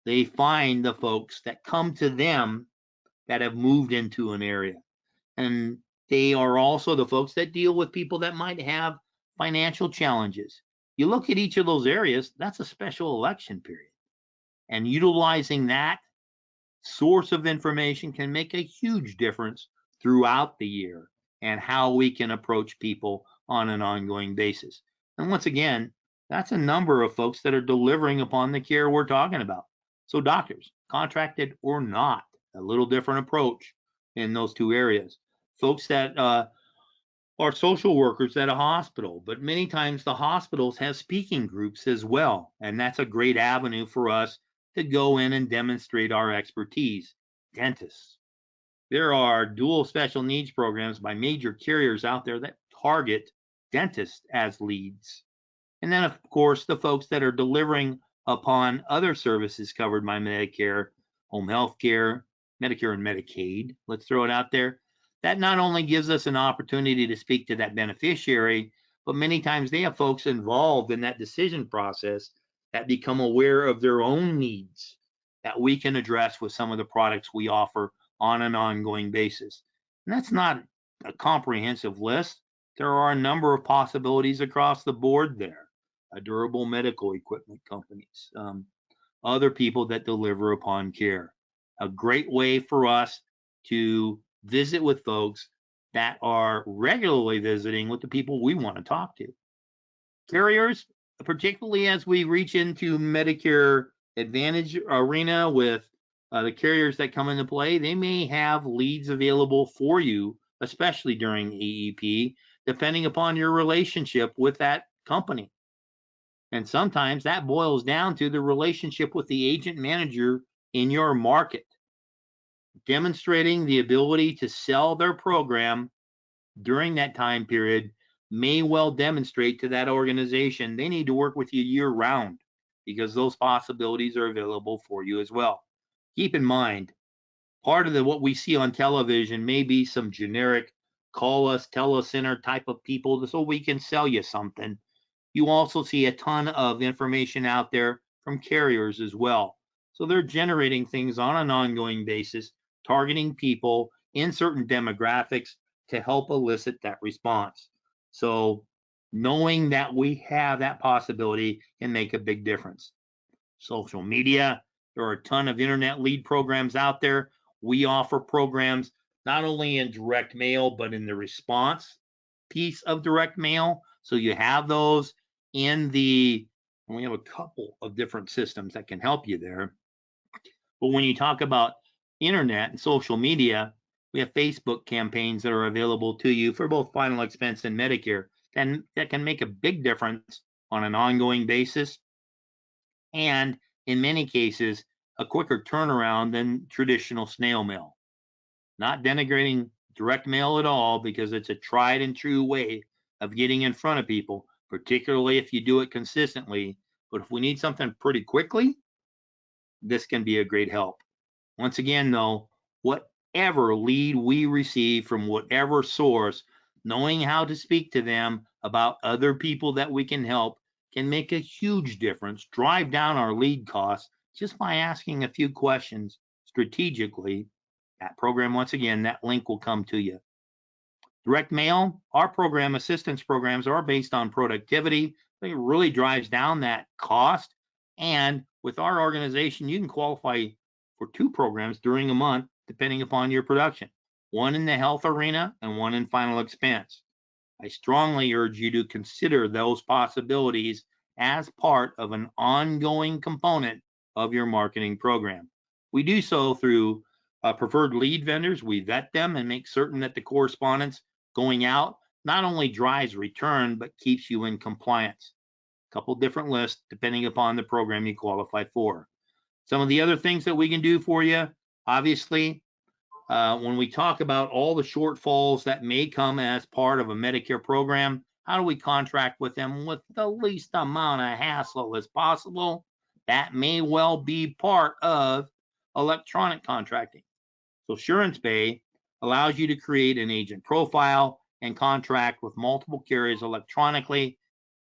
They find the folks that come to them that have moved into an area. And they are also the folks that deal with people that might have financial challenges. You look at each of those areas, that's a special election period. And utilizing that source of information can make a huge difference throughout the year and how we can approach people on an ongoing basis. And once again, that's a number of folks that are delivering upon the care we're talking about. So doctors, contracted or not, a little different approach in those two areas. Folks that are social workers at a hospital, but many times the hospitals have speaking groups as well. And that's a great avenue for us to go in and demonstrate our expertise. Dentists. There are dual special needs programs by major carriers out there that target dentists as leads. And then, of course, the folks that are delivering upon other services covered by Medicare, home health care, Medicare and Medicaid, let's throw it out there. That not only gives us an opportunity to speak to that beneficiary, but many times they have folks involved in that decision process that become aware of their own needs that we can address with some of the products we offer on an ongoing basis. And that's not a comprehensive list. There are a number of possibilities across the board there. Durable medical equipment companies, other people that deliver upon care. A great way for us to visit with folks that are regularly visiting with the people we want to talk to. Carriers, particularly as we reach into Medicare Advantage arena with the carriers that come into play, they may have leads available for you, especially during AEP, depending upon your relationship with that company. And sometimes that boils down to the relationship with the agent manager in your market. Demonstrating the ability to sell their program during that time period may well demonstrate to that organization they need to work with you year round, because those possibilities are available for you as well. Keep in mind, part of what we see on television may be some generic call us, tell us center type of people so we can sell you something. You also see a ton of information out there from carriers as well. So they're generating things on an ongoing basis, targeting people in certain demographics to help elicit that response. So knowing that we have that possibility can make a big difference. Social media, there are a ton of internet lead programs out there. We offer programs not only in direct mail, but in the response piece of direct mail. So you have those in and we have a couple of different systems that can help you there. But when you talk about internet and social media, we have Facebook campaigns that are available to you for both final expense and Medicare, and that can make a big difference on an ongoing basis, and in many cases, a quicker turnaround than traditional snail mail. Not denigrating direct mail at all, because it's a tried and true way of getting in front of people, particularly if you do it consistently. But if we need something pretty quickly, this can be a great help. Once again, though, whatever lead we receive from whatever source, knowing how to speak to them about other people that we can help can make a huge difference, drive down our lead costs just by asking a few questions strategically. That program, once again, that link will come to you. Direct mail, our program assistance programs are based on productivity. It really drives down that cost. And with our organization, you can qualify for 2 programs during a month, depending upon your production, one in the health arena and one in final expense. I strongly urge you to consider those possibilities as part of an ongoing component of your marketing program. We do so through preferred lead vendors. We vet them and make certain that the correspondence going out not only drives return, but keeps you in compliance. A couple different lists depending upon the program you qualify for. Some of the other things that we can do for you, obviously, when we talk about all the shortfalls that may come as part of a Medicare program, how do we contract with them with the least amount of hassle as possible? That may well be part of electronic contracting. So SuranceBay allows you to create an agent profile and contract with multiple carriers electronically.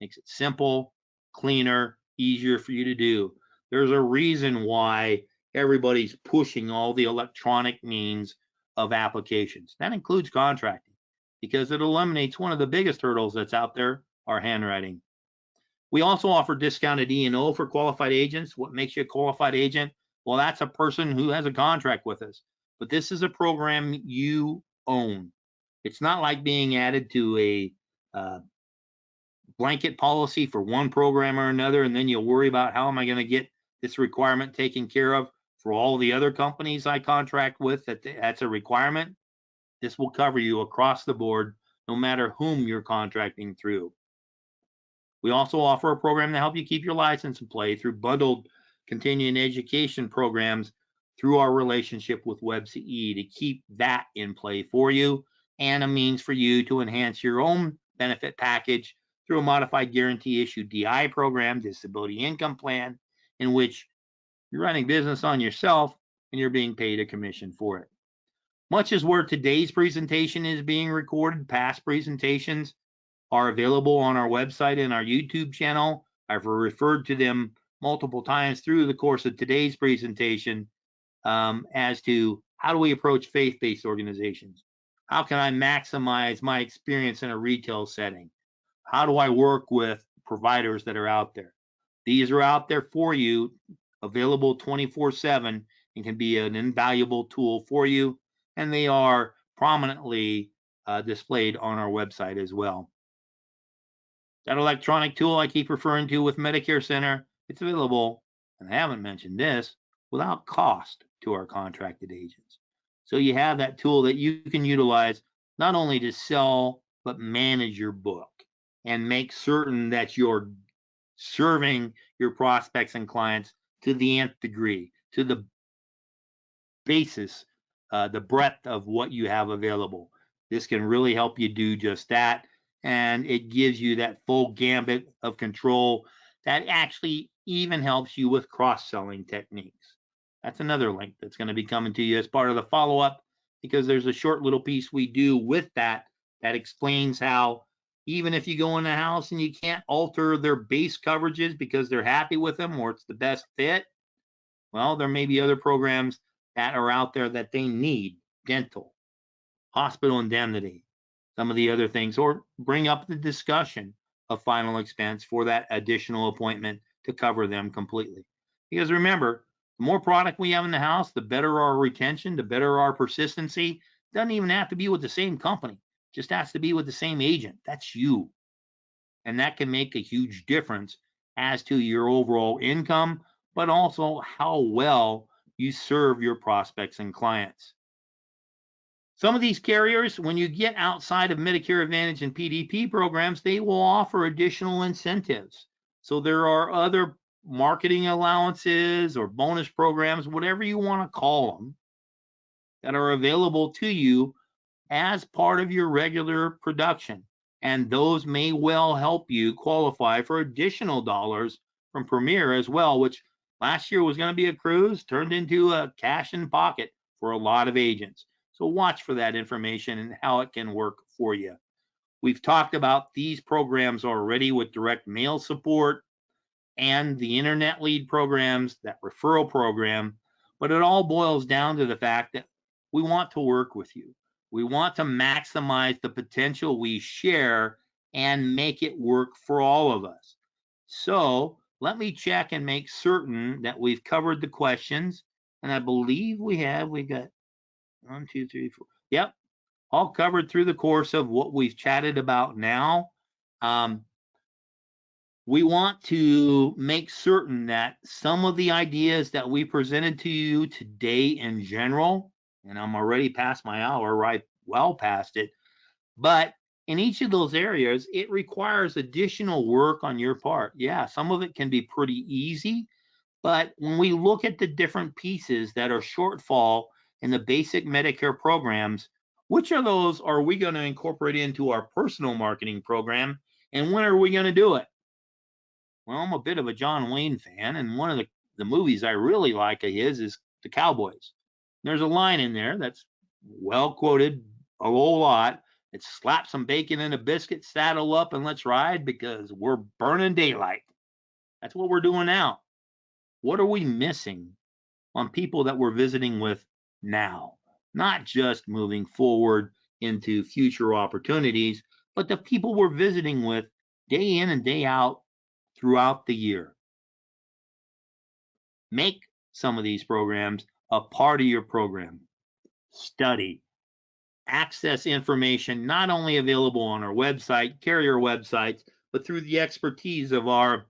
Makes it simple, cleaner, easier for you to do. There's a reason why everybody's pushing all the electronic means of applications. That includes contracting, because it eliminates one of the biggest hurdles that's out there, our handwriting. We also offer discounted E&O for qualified agents. What makes you a qualified agent? Well, that's a person who has a contract with us. But this is a program you own. It's not like being added to a blanket policy for one program or another, and then you'll worry about how am I going to get this requirement taken care of for all the other companies I contract with. That's a requirement. This will cover you across the board, no matter whom you're contracting through. We also offer a program to help you keep your license in play through bundled continuing education programs through our relationship with WebCE to keep that in play for you, and a means for you to enhance your own benefit package through a modified guarantee issued DI program, disability income plan, in which you're running business on yourself and you're being paid a commission for it. Much as where today's presentation is being recorded, past presentations are available on our website and our YouTube channel. I've referred to them multiple times through the course of today's presentation as to how do we approach faith-based organizations? How can I maximize my experience in a retail setting? How do I work with providers that are out there? These are out there for you, available 24/7, and can be an invaluable tool for you. And they are prominently displayed on our website as well. That electronic tool I keep referring to with Medicare Center, it's available, and I haven't mentioned this, without cost to our contracted agents. So you have that tool that you can utilize not only to sell, but manage your book and make certain that you're serving your prospects and clients to the nth degree, to the basis the breadth of what you have available. This can really help you do just that. And it gives you that full gambit of control that actually even helps you with cross selling techniques. That's another link that's going to be coming to you as part of the follow up, because there's a short little piece we do with that that explains how, even if you go in a house and you can't alter their base coverages because they're happy with them or it's the best fit, well, there may be other programs that are out there that they need: dental, hospital indemnity, some of the other things, or bring up the discussion of final expense for that additional appointment to cover them completely. Because remember, the more product we have in the house, the better our retention, the better our persistency. Doesn't even have to be with the same company, just has to be with the same agent. That's you. And that can make a huge difference as to your overall income, but also how well you serve your prospects and clients. Some of these carriers, when you get outside of Medicare Advantage and PDP programs, they will offer additional incentives. So there are other marketing allowances or bonus programs, whatever you want to call them, that are available to you as part of your regular production. And those may well help you qualify for additional dollars from Premier as well, which last year was going to be a cruise, turned into a cash in pocket for a lot of agents. So watch for that information and how it can work for you. We've talked about these programs already with direct mail support and the internet lead programs, that referral program, but it all boils down to the fact that we want to work with you. We want to maximize the potential we share and make it work for all of us. So let me check and make certain that we've covered the questions. And I believe we have. We got 1, 2, 3, 4. Yep, all covered through the course of what we've chatted about now. Um, we want to make certain that some of the ideas that we presented to you today in general, and I'm already past my hour, right? Well past it, but in each of those areas, it requires additional work on your part. Yeah, some of it can be pretty easy, but when we look at the different pieces that are shortfall in the basic Medicare programs, which of those are we going to incorporate into our personal marketing program, and when are we going to do it? Well, I'm a bit of a John Wayne fan, and one of the movies I really like of his is The Cowboys. There's a line in there that's well quoted a whole lot. It's slap some bacon in a biscuit, saddle up, and let's ride because we're burning daylight. That's what we're doing now. What are we missing on people that we're visiting with now? Not just moving forward into future opportunities, but the people we're visiting with day in and day out throughout the year. Make some of these programs a part of your program. Study, access information not only available on our website, carrier websites, but through the expertise of our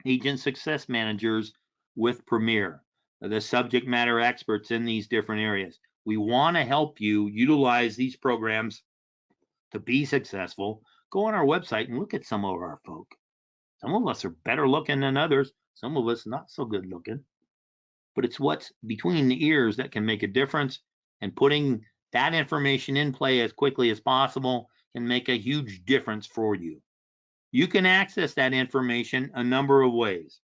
agent success managers with Premier, the subject matter experts in these different areas. We want to help you utilize these programs to be successful. Go on our website and look at some of our folk. Some of us are better looking than others, some of us not so good looking. But it's what's between the ears that can make a difference. And putting that information in play as quickly as possible can make a huge difference for you. You can access that information a number of ways.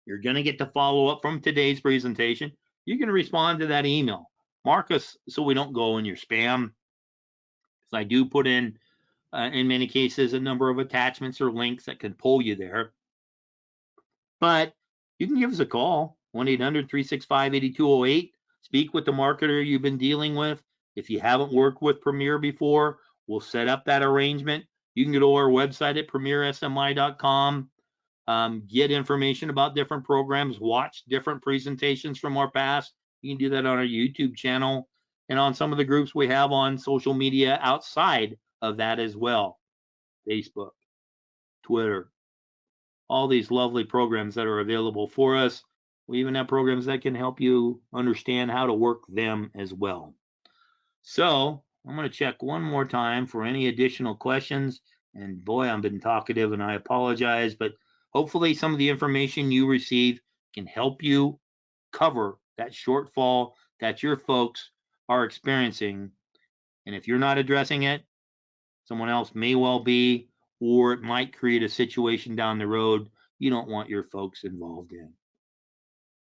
You're going to get the follow up from today's presentation. You can respond to that email. Mark us so we don't go in your spam. So I do put in many cases, a number of attachments or links that can pull you there. But you can give us a call, 1-800-365-8208. Speak with the marketer you've been dealing with. If you haven't worked with Premier before, we'll set up that arrangement. You can go to our website at premiersmi.com, get information about different programs, watch different presentations from our past. You can do that on our YouTube channel and on some of the groups we have on social media outside of that as well. Facebook, Twitter, all these lovely programs that are available for us. We even have programs that can help you understand how to work them as well. So I'm going to check one more time for any additional questions. And boy, I've been talkative and I apologize, but hopefully some of the information you receive can help you cover that shortfall that your folks are experiencing. And if you're not addressing it, someone else may well be, or it might create a situation down the road you don't want your folks involved in.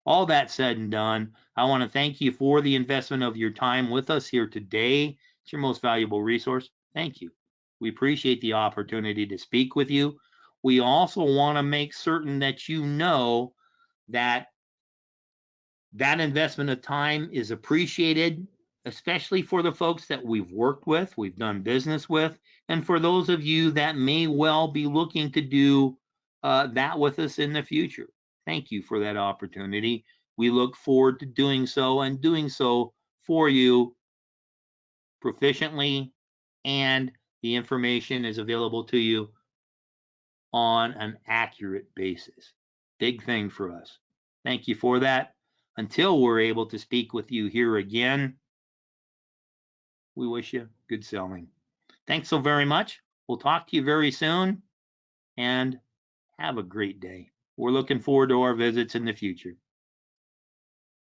All that said and done, I want to thank you for the investment of your time with us here today. It's your most valuable resource. Thank you. We appreciate the opportunity to speak with you. We also want to make certain that you know that that investment of time is appreciated, especially for the folks that we've worked with, we've done business with, and for those of you that may well be looking to do that with us in the future. Thank you for that opportunity. We look forward to doing so and doing so for you proficiently, and the information is available to you on an accurate basis. Big thing for us. Thank you for that. Until we're able to speak with you here again, we wish you good selling. Thanks so very much. We'll talk to you very soon, and have a great day. We're looking forward to our visits in the future.